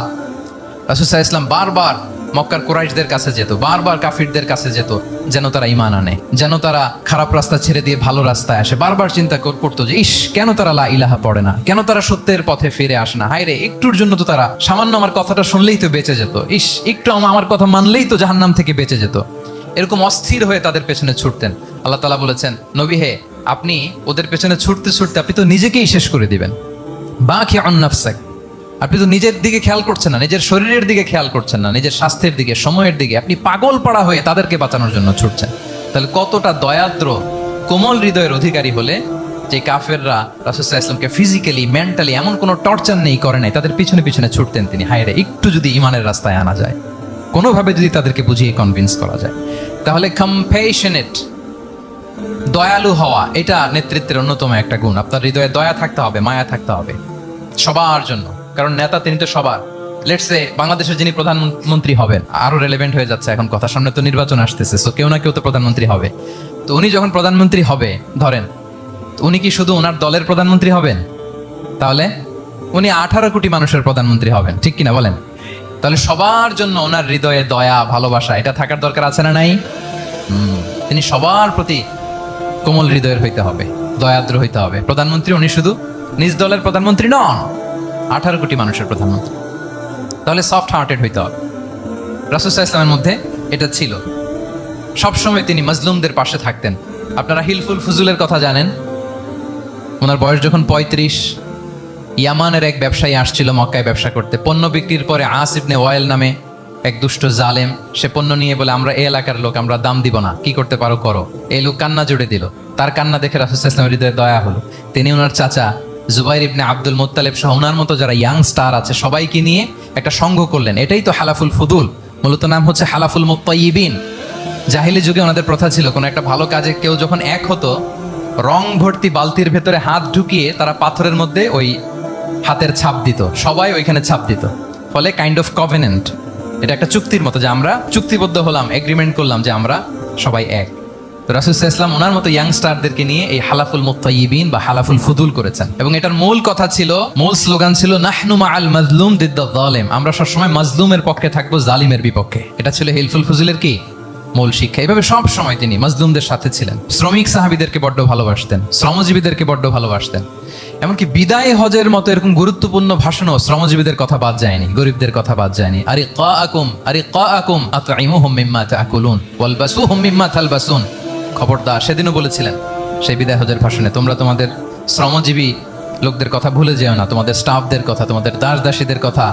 Speaker 1: রাসূল সাল্লাল্লাহু আলাইহি ওয়াসাল্লাম বারবার মক্কার কুরাইশদের কাছে যেত, বারবার কাফিরদের কাছে যেত, যেন তারা ঈমান আনে, যেন তারা খারাপ রাস্তা ছেড়ে দিয়ে ভালো রাস্তায় আসে। বারবার চিন্তা করতো যে ইস, কেন তারা লা ইলাহা পড়ে না, কেন তারা সত্যের পথে ফিরে আসে না। হায় রে, একটুর জন্য তো তারা সামান্য আমার কথাটা শুনলেই তো বেঁচে যেত, ইস একটু আমার কথা মানলেই তো জাহান্নাম থেকে বেঁচে যেত। এরকম অস্থির হয়ে তাদের পেছনে ছুটতেন। আল্লাহ তাআলা বলেছেন, নবী হে, আপনি ওদের পেছনে ছুটতে ছুটতে আপনি তো নিজেকেই শেষ করে দিবেন। বাখিউন নাফসাক, আপনি তো নিজের দিকে খেয়াল করছেন না, নিজের শরীরের দিকে খেয়াল করছেন না, নিজের স্বাস্থ্যের দিকে, সময়ের দিকে আপনি পাগল পাড়া হয়ে তাদেরকে বাঁচানোর জন্য ছুটছেন। তাহলে কতটা দয়াদ্র কোমল হৃদয়ের অধিকারী হলে যে কাফেররা রাসূল সাল্লাল্লাহু আলাইহি ওয়াসাল্লামকে ফিজিক্যালি, মেন্টালি এমন কোনো টর্চার নেই করে নাই, তাদের পিছনে পিছনে ছুটতেন তিনি। হায় রে, একটু যদি ইমানের রাস্তায় আনা যায়, কোনোভাবে যদি তাদেরকে বুঝিয়ে কনভিন্স করা যায়, তাহলে কম্প্যাশনেট, দয়ালু হওয়া, এটা নেতৃত্বের অন্যতম একটা গুণ। আপনার হৃদয়ে দয়া থাকতে হবে, মায়া থাকতে হবে সবার জন্য, কারণ নেতা তিনি তো সবার। লেটস সে বাংলাদেশের যিনি প্রধানমন্ত্রী হবেন, আরো রেলেভেন্ট হয়ে যাচ্ছে এখন কথা, সামনে তো নির্বাচন আসতেছে, সো কেউ না কেউ তো প্রধানমন্ত্রী হবে। তো উনি যখন প্রধানমন্ত্রী হবে ধরেন, উনি কি শুধু ওনার দলের প্রধানমন্ত্রী হবেন? তাহলে উনি 18 কোটি মানুষের প্রধানমন্ত্রী হবেন, ঠিক কিনা বলেন? তাহলে সবার জন্য ওনার হৃদয়ে দয়া, ভালোবাসা এটা থাকার দরকার আছে না নাই? তিনি সবার প্রতি কোমল হৃদয়ের হইতে হবে, দয়াদ্র হইতে হবে। প্রধানমন্ত্রী উনি শুধু নিজ দলের প্রধানমন্ত্রী নন, 18 কোটি মানুষের প্রধানমন্ত্রী। তাহলে সফট হার্টেড হইতে হবে। রাসূল সাল্লাল্লাহু আলাইহি ওয়াসাল্লামের মধ্যে এটা ছিল। সবসময় তিনি মাজলুমদের পাশে থাকতেন। আপনারা হিলফুল ফুজুলের কথা জানেন। ওনার বয়স যখন 35, ইয়ামানের এক ব্যবসায়ী আসছিল মক্কায় ব্যবসা করতে। পণ্য বিক্রির পরে আস ইবনে ওয়াইল নামে এক দুষ্ট জালেম, সে পণ্য নিয়ে বলে, আমরা এই এলাকার লোক, আমরা দাম দিব না, কি করতে পারো করো। এই লোক কান্না জুড়ে দিল। তার কান্না দেখে রাসূল সাল্লাল্লাহু আলাইহি ওয়াসাল্লামের হৃদয়ে দয়া হলো। তিনি ওনার চাচা জুবাইর ইবনে আব্দুল মুত্তালিব সহ ওনার মতো যারা ইয়াং স্টার আছে সবাইকে নিয়ে একটা সংঘ করলেন। এটাই তো হালাফুল ফুদুল, মূলত নাম হচ্ছে হালাফুল মুত্তাইয়িবিন। জাহিলি যুগে ওনাদের প্রথা ছিল কোনো একটা ভালো কাজে কেউ যখন এক হতো, রং ভর্তি বালতির ভেতরে হাত ঢুকিয়ে তারা পাথরের মধ্যে ওই হাতের ছাপ দিত, সবাই ওইখানে ছাপ দিত, ফলে কাইন্ড অফ কভেনেন্ট, এটা একটা চুক্তির মতো যে আমরা চুক্তিবদ্ধ হলাম, এগ্রিমেন্ট করলাম যে আমরা সবাই এক। তো রাসূল সাল্লাল্লাহু আলাইহি ওয়াসাল্লাম ওনার মতো ইয়াংস্টারদেরকে নিয়ে এই হালাফুল মুত্তাইয়িবিন বা হালাফুল ফুদুল করেছেন, এবং এটার মূল কথা ছিল, মূল স্লোগান ছিল নাহনু মাআল মাজলুম দিদ্দা যালিম, আমরা সবসময় মাজলুমের পক্ষে থাকবো, জালিমের বিপক্ষে। এটা ছিল হিলফুল ফুজুলের কি মূল শিক্ষা। এইভাবে সব সময় তিনি মাজলুমদের সাথে ছিলেন। শ্রমিক সাহাবীদেরকে বড্ড ভালোবাসতেন, শ্রমজীবীদেরকে বড্ড ভালোবাসতেন। এমনকি বিদায় হজের মতো এরকম গুরুত্বপূর্ণ ভাষণও শ্রমজীবীদের কথা বাদ যায়নি, গরিবদের কথা বাদ যায়নি। আরিকাকুম আতঈমুহুম মিম্মা তাকুলুন ওয়ালবাসুহুম মিম্মা তালবাসুন। খবরদার, সেদিনও বলেছিলেন সেই বিদায় হজের ভাষণে, তোমরা তোমাদের শ্রমজীবী লোকদের কথা ভুলে যেও না, তোমাদের স্টাফদের কথা, তোমাদের দাস দাসীদের কথা।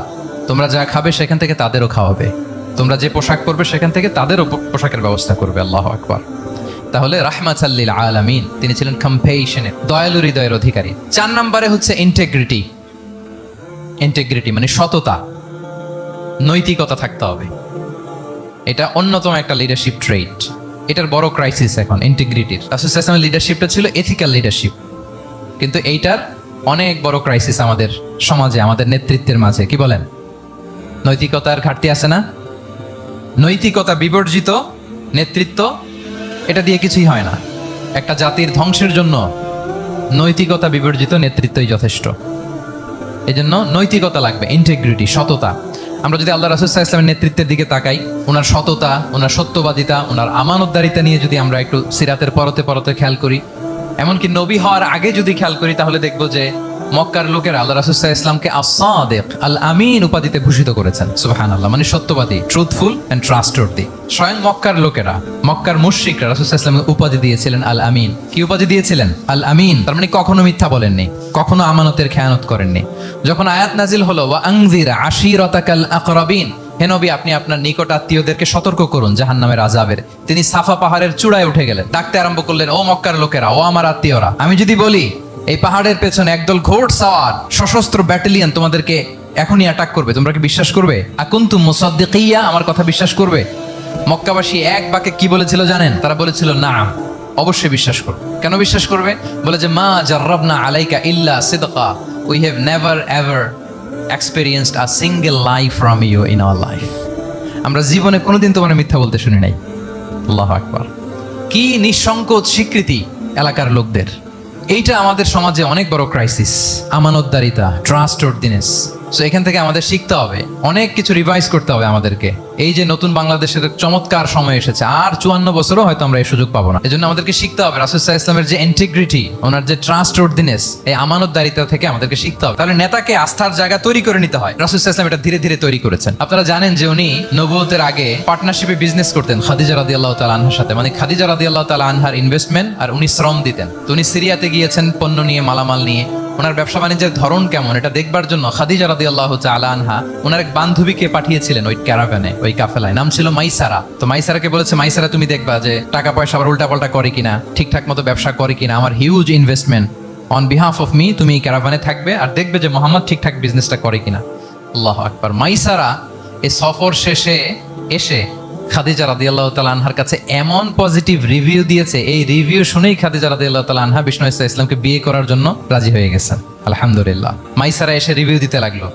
Speaker 1: তোমরা যা খাবে সেখান থেকে তাদেরও খাওয়াবে, তোমরা যে পোশাক পরবে সেখান থেকে তাদেরও পোশাকের ব্যবস্থা করবে। আল্লাহু আকবার। তাহলে রাহমাতাল লিল আলামিন, তিনি ছিলেন কম্পেশনের, দয়ালু হৃদয়ের অধিকারী। 4 নম্বরে হচ্ছে ইন্টিগ্রিটি। ইন্টিগ্রিটি মানে সততা, নৈতিকতা থাকতে হবে। এটা অন্যতম একটা লিডারশিপ ট্রেট। এটার বড় ক্রাইসিস এখন ইন্টিগ্রিটির। রাসূল সাল্লাল্লাহু আলাইহি ওয়াসাল্লামের লিডারশিপটা ছিল এথিক্যাল লিডারশিপ, কিন্তু এইটার অনেক বড় ক্রাইসিস আমাদের সমাজে, আমাদের নেতৃত্বের মাঝে। কি বলেন? নৈতিকতার ঘাটতি আছে না? নৈতিকতা বিবর্জিত নেতৃত্ব, এটা দিয়ে কিছুই হয় না। একটা জাতির ধ্বংসের জন্য নৈতিকতা বিবর্জিত নেতৃত্বই যথেষ্ট। এই জন্য নৈতিকতা লাগবে, ইন্টিগ্রিটি, সততা। আমরা যদি আল্লাহ রাসূল সাল্লাল্লাহু আলাইহি ওয়াসাল্লামের নেতৃত্বের দিকে তাকাই, ওনার সততা, ওনার সত্যবাদিতা, ওনার আমানতদারিতা নিয়ে যদি আমরা একটু সিরাতের পরতে পরতে খেয়াল করি, এমনকি নবী হওয়ার আগে যদি খেয়াল করি, তাহলে দেখবো যে মক্কার লোকেরা আল্লাহ রাসূল সাল্লাল্লাহু আলাইহি ওয়াসাল্লামকে আস-সাদিক, আল আমিন উপাধিতে ভূষিত করেছেন। সুবহানাল্লাহ, মানে সত্যবাদী, ট্রুথফুল এন্ড ট্রাস্টওয়ার্দি। স্বয়ং মক্কার লোকেরা, মক্কার মুশরিকরা রাসূল সাল্লাল্লাহু আলাইহি ওয়াসাল্লামকে উপাধি দিয়েছিলেন আল আমিন। কি উপাধি দিয়েছিলেন? আল আমিন। তার মানে কখনো মিথ্যা বলেননি, কখনো আমানতের খেয়ানত করেননি। যখন আয়াত নাজিল হলো ওয়া আনজির আশিরাতাকাল আকরাবিন, হে নবী আপনি আপনার নিকট আত্মীয়দেরকে সতর্ক করুন জাহান্নামের আযাবের, তিনি সাফা পাহাড়ের চূড়ায় উঠে গেলেন, ডাকতে আরম্ভ করলেন, ও মক্কার লোকেরা, ও আমার আত্মীয়রা, আমি যদি বলি এই পাহাড়ের পেছনে একদল ঘোড়সাওয়ার সশস্ত্র ব্যাটালিয়ন তোমাদেরকে এখনই অ্যাটাক করবে, তোমরা কি বিশ্বাস করবে? আকুনতুম মুসাদ্দিকিয়া, আমার কথা বিশ্বাস করবে? মক্কাবাসী এক বাক্যে কি বলেছিল জানেন? তারা বলেছিল না, অবশ্যই বিশ্বাস করবে। কেন বিশ্বাস করবে? বলে যে মা জাররাবনা আলাইকা ইল্লা সিদকা, we have never ever experienced a single lie from you in our life. আমরা জীবনে কোনোদিন তোমার মিথ্যা বলতে শুনি নাই। আল্লাহু আকবার। কি নিঃসংকোচ স্বীকৃতি এলাকার লোকদের। এইটা আমাদের সমাজে অনেক বড় ক্রাইসিস, আমানতদারিতা, ট্রাস্টওয়ার্দিনেস। সো এখান থেকে আমাদের শিখতে হবে, অনেক কিছু রিভাইজ করতে হবে আমাদেরকে। এই যে নতুন বাংলাদেশের চমৎকার সময় এসেছে, আর 54 বছরও হয়তো আমরা এই সুযোগ পাবো না। এজন্য আমাদেরকে শিখতে হবে রাসূল সাল্লাল্লাহু আলাইহি ওয়াসাল্লামের যে ইন্টিগ্রিটি, ওনার যে ট্রাস্টওয়ার্দিনেস, এই আমানতদারিতা থেকে আমাদেরকে শিখতে হবে। তাহলে নেতাকে আস্থার জায়গা তৈরি করে নিতে হয়। রাসূল সাল্লাল্লাহু আলাইহি ওয়াসাল্লাম এটা ধীরে ধীরে তৈরি করেছেন। আপনারা জানেন যে উনি নবুয়তের আগে পার্টনারশিপে বিজনেস করতেন খাদিজা রাদিয়াল্লাহু তাআলা আনহার সাথে, মানে খাদিজা রাদিয়াল্লাহু তাআলা আনহার ইনভেস্টমেন্ট আর উনি শ্রম দিতেন। তো উনি সিরিয়াতে গিয়েছেন পণ্য নিয়ে, মালামাল নিয়ে। ওনার ব্যবসা বাণিজ্যের ধরন কেমন এটা দেখবার জন্য খাদিজা রাদিয়াল্লাহু তাআলা আনহা ওনার এক বান্ধবীকে পাঠিয়েছিলেন ওই ক্যারাভ্যানে, ওই কাফেলায়। নাম ছিল মাইসারা। তো মাইসারাকে বলেছে, মাইসারা তুমি দেখবা যে টাকা পয়সা আবার উল্টাপাল্টা করে কিনা, ঠিকঠাক মতো ব্যবসা করে কিনা, আমার huge investment, on behalf of me তুমি এই ক্যারাভ্যানে থাকবে আর দেখবে যে মোহাম্মদ ঠিকঠাক বিজনেসটা করে কিনা। আল্লাহু আকবার। মাইসারা এই সফর শেষে এসে খাদিজা রাদিয়াল্লাহু তাআলা আনহার কাছে এমন পজিটিভ রিভিউ দিয়েছে, এই রিভিউ শুনেই খাদিজা রাদিয়াল্লাহু তাআলা আনহা বিষ্ণু ইসলামকে বিয়ে করার জন্য রাজি হয়ে গেছেন। আলহামদুলিল্লাহ। মাইসারা এসে রিভিউ দিতে লাগলো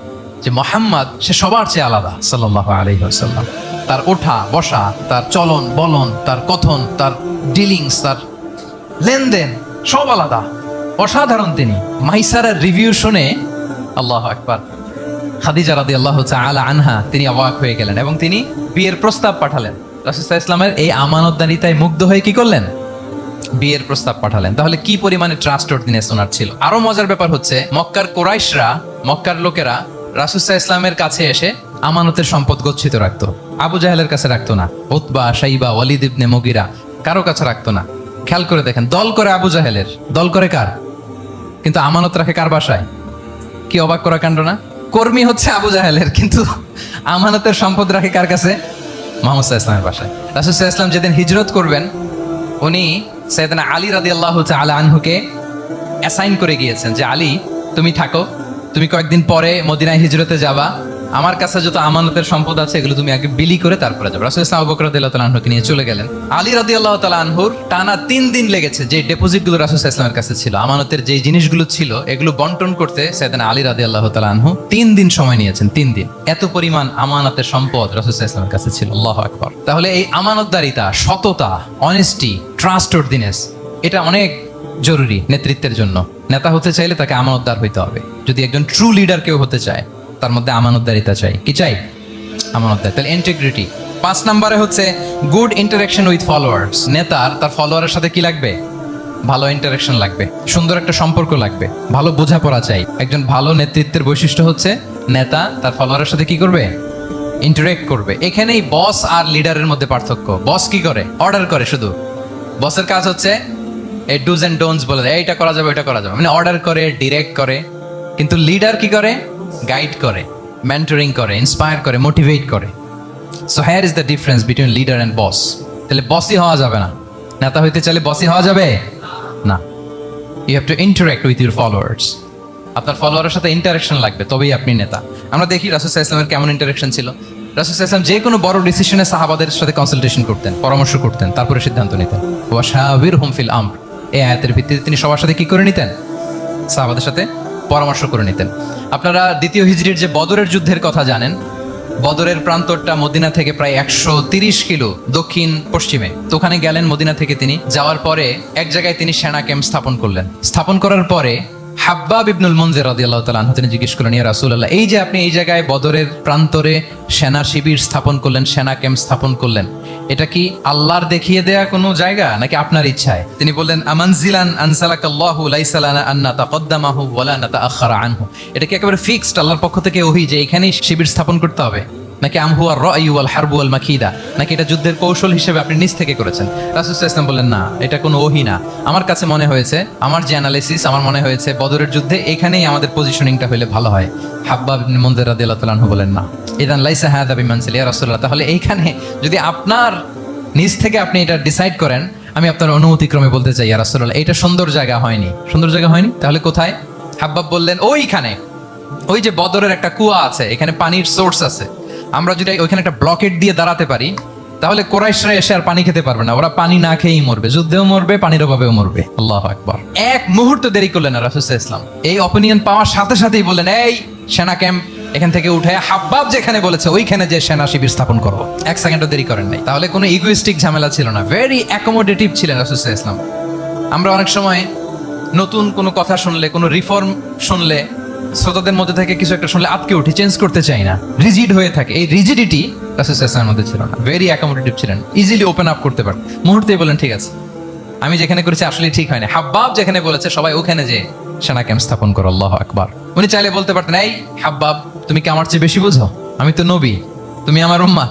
Speaker 1: যে মোহাম্মদ সে সবার চেয়ে আলাদা সাল্লাল্লাহু আলাইহি ওয়াসাল্লাম। তার ওঠা বসা, তার চলন বলন, তার কথন, তার ডিলিংস, তার লেনদেন সব আলাদা, অসাধারণ তিনি। মাইসারার রিভিউ শুনে আল্লাহু আকবার, খাদিজা রাদিয়াল্লাহু তাআলা আনহা তিনি অবাক হয়ে গেলেন এবং তিনি বিয়ের প্রস্তাব পাঠালেন। রাসূল সাল্লাল্লাহু আলাইহি ওয়াসাল্লামের এই আমানতদারিতায় মুগ্ধ হয়ে কি করলেন? বিয়ের প্রস্তাব পাঠালেন। তাহলে কি পরিমাণে ট্রাস্টওয়ার্দিনেস ওনার ছিল। আরো মজার ব্যাপার হচ্ছে, মক্কার কুরাইশরা, মক্কার লোকেরা রাসূল সাল্লাল্লাহু আলাইহি ওয়াসাল্লামের কাছে এসে আমানতের সম্পদ গচ্ছিত রাখতো। আবু জাহেলের কাছে রাখতো না, উতবা, শাইবা, ওয়ালিদ ইবনে মুগিরা কারো কাছে রাখতো না। খেয়াল করে দেখেন, দল করে আবু জাহেলের, দল করে কার, কিন্তু আমানত রাখে কার বাসায়? কি অবাক করা কাণ্ড না? কর্মী হচ্ছে আবু জাহেলের, কিন্তু আমানতের সম্পদ রাখে কার কাছে? মুহাম্মদ সাল্লাল্লাহু আলাইহি ওয়াসাল্লামের বাসায়। রাসূল সাল্লাল্লাহু আলাইহি ওয়াসাল্লাম যেদিন হিজরত করবেন, উনি সাইয়েদনা আলী রাদিয়াল্লাহু তাআলা আনহুকে অ্যাসাইন করে গিয়েছেন যে আলী তুমি থাকো, তুমি কয়েকদিন পরে মদিনায় হিজরতে যাবা, আমার কাছে যত আমানতের সম্পদ আছে এগুলো তুমি আগে বিলি করে তারপরে যাবে। রাসূল সাল্লাল্লাহু আবু বকর রাদিয়াল্লাহু তাআলা আনহুকে নিয়ে চলে গেলেন। আলী রাদিয়াল্লাহু তাআলা আনহুর টানা 3 দিন লেগেছে যে ডিপোজিটগুলো রাসূল সাল্লাল্লাহু আলাইহি ওয়াসাল্লামের কাছে ছিল, আমানতের যে জিনিসগুলো ছিল এগুলো বন্টন করতে সাইয়েদনা আলী রাদিয়াল্লাহু তাআলা আনহু 3 দিন সময় নিয়েছেন। 3 দিন, এত পরিমাণ আমানতের সম্পদ রাসূল সাল্লাল্লাহু আলাইহি ওয়াসাল্লামের কাছে ছিল। আল্লাহু আকবার। তাহলে এই আমানতদারিতা, সততা, অনেস্টি, ট্রাস্টওয়ার্দিনেস, এটা অনেক জরুরি নেতৃত্বের জন্য। নেতা হতে চাইলে তাকে আমানতদার হইতে হবে। যদি একজন ট্রু লিডার কেউ হতে চায়, তার মধ্যে আমানতদারিতা চাই। কি চাই? আমানতদার। তাহলে ইন্টিগ্রিটি। 5 নম্বরে হচ্ছে গুড ইন্টারাকশন উইথ ফলোয়ার্স। নেতার তার ফলোয়ারের সাথে কি লাগবে? ভালো ইন্টারাকশন লাগবে, সুন্দর একটা সম্পর্ক লাগবে, ভালো বোঝাপড়া চাই। একজন ভালো নেতৃত্বের বৈশিষ্ট্য হচ্ছে নেতা তার ফলোয়ারের সাথে কি করবে? ইন্টারেক্ট করবে। এখানেই বস আর লিডারের মধ্যে পার্থক্য। বস কি করে? অর্ডার করে শুধু। বসের কাজ হচ্ছে এই ডুজ এন্ড ডোন্টস বলে দেয়, এইটা করা যাবে, ওইটা করা যাবে, মানে অর্ডার করে, ডিরেক্ট করে। কিন্তু লিডার কি করে? গাইড করে, মেন্টরিং করে, ইন্সপায়ার করে, মোটিভেট করে। So here is the difference between leader and boss. তাহলে বসই হওয়া যাবে না। নেতা হইতে চাইলে বসই হওয়া যাবে না। You have to interact with your followers. আপনার ফলোয়ারের সাথে ইন্টারাকশন লাগবে, তবেই আপনি নেতা। আমরা দেখি রাসূল সাল্লাল্লাহু আলাইহি ওয়াসাল্লামের কেমন ইন্টারাকশন ছিল। রাসূল সাল্লাল্লাহু আলাইহি ওয়াসাল্লাম যে কোনো বড় ডিসিশনে সাহাবাদের সাথে কনসালটেশন করতেন, পরামর্শ করতেন, তারপরে সিদ্ধান্ত নিতেন। ওয়া শাবিরহুম ফিল আমর, এই আয়াতের ভিত্তিতে তিনি সবার সাথে কি করে নিতেন? সাহাবাদের সাথে পরামর্শ করে নিতেন। আপনারা দ্বিতীয় হিজরির যে বদরের যুদ্ধের কথা জানেন, বদরের প্রান্তরটা মদিনা থেকে প্রায় 130 কিলো দক্ষিণ পশ্চিমে। তো ওখানে গেলেন মদিনা থেকে। তিনি যাওয়ার পরে এক জায়গায় তিনি সেনা ক্যাম্প স্থাপন করলেন। স্থাপন করার পরে হাব্বাব ইবনুল মুনজির রাদিয়াল্লাহু তাআলা আনহু তিনি জিজ্ঞেস করলেন, ইয়া রাসূলুল্লাহ, এই যে আপনি এই জায়গায় বদরের প্রান্তরে সেনা শিবির স্থাপন করলেন, সেনা ক্যাম্প স্থাপন করলেন, এটা কি আল্লাহর দেখিয়ে দেয়া কোনো জায়গা নাকি আপনার ইচ্ছায়? তিনি বললেন, আমানজিলান আনসালাকাল্লাহু লাইসা লানা আন নাতাকদ্দামাহু ওয়ালা নাতাআখারা আনহু। এটা কি একেবারে ফিক্সড আল্লাহর পক্ষ থেকে ওহী যে এখানেই শিবির স্থাপন করতে হবে, নাকি আমহু আর রা'য়ু ওয়াল হারবু ওয়াল মাকিদা, নাকি এটা যুদ্ধের কৌশল হিসেবে আপনি নিজ থেকে করেছেন? রাসূল সাল্লাল্লাহু আলাইহি ওয়াসাল্লাম বললেন, না, এটা কোনো ওহী না। আমার কাছে মনে হয়েছে, আমার যে অ্যানালিসিস, আমার মনে হয়েছে বদরের যুদ্ধে এখানেই আমাদের পজিশনিংটা হলে ভালো হয়। হাব্বাব ইবনে মুনজির রাদিয়াল্লাহু তাআলা আনহু বলেন, না, ইদান লাইসা হাযা বিমানসিল ইয়া রাসূলুল্লাহ, তাহলে এইখানে যদি আপনার নিজ থেকে আপনি এটা ডিসাইড করেন, আমি আপনার অনুমতিক্রমে বলতে চাই ইয়া রাসূলুল্লাহ, এটা সুন্দর জায়গা হয়নি। সুন্দর জায়গা হয়নি? তাহলে কোথায়? হাব্বাব বললেন, ওইখানে, ওই যে বদরের একটা কুয়া আছে, এখানে পানির সোর্স আছে। আমরা যদি ওইখানে একটা ব্লকেট দিয়ে দাঁড়াতে পারি, তাহলে কোরাইশরা এসে আর পানি খেতে পারবে না। ওরা পানি না খেয়েই মরবে, যুদ্ধেও মরবে, পানির অভাবেও মরবে। আল্লাহু আকবার। এক মুহূর্ত দেরি করলেন না রাসূল সাল্লাল্লাহু আলাইহি ওয়াসাল্লাম। এই অপিনিয়ন পাওয়ার সাথে সাথেই বললেন, এই সেনা ক্যাম্প এখান থেকে উঠে হাব্বাব যেখানে বলেছে ওইখানে যে সেনা শিবির স্থাপন করো। 1 সেকেন্ডও দেরি করেন নাই। তাহলে কোনো ইগোইস্টিক ঝামেলা ছিল না। ভেরি অ্যাকোমোডেটিভ ছিলেন রাসূল সাল্লাল্লাহু আলাইহি ওয়াসাল্লাম। আমরা অনেক সময় নতুন কোনো কথা শুনলে, কোনো রিফর্ম শুনলে, শ্রোতাদের মধ্যে থেকে কিছু একটা শুনলে আটকে উঠি, চেঞ্জ করতে চাই না, রিজিড হয়ে থাকে। এই রিজিডিটি রাসূল সাল্লাল্লাহু আলাইহি ওয়াসাল্লামের মধ্যে ছিল না। ভেরি অ্যাকোমোডেটিভ ছিলেন, ইজিলি ওপেন আপ করতে পারেন। মুহূর্তেই বলেন, ঠিক আছে, আমি যেখানে করেছি আসলে ঠিক হয় না। হাব্বাব যেখানে বলেছে সবাই ওখানে যে সেনা ক্যাম্প স্থাপন করো। আল্লাহু আকবার। উনি চাইলে বলতে পারতেন, এই হাব্বাব, তুমি কি আমার চেয়ে বেশি বুঝো? আমি তো নবী, তুমি আমার উম্মাহ,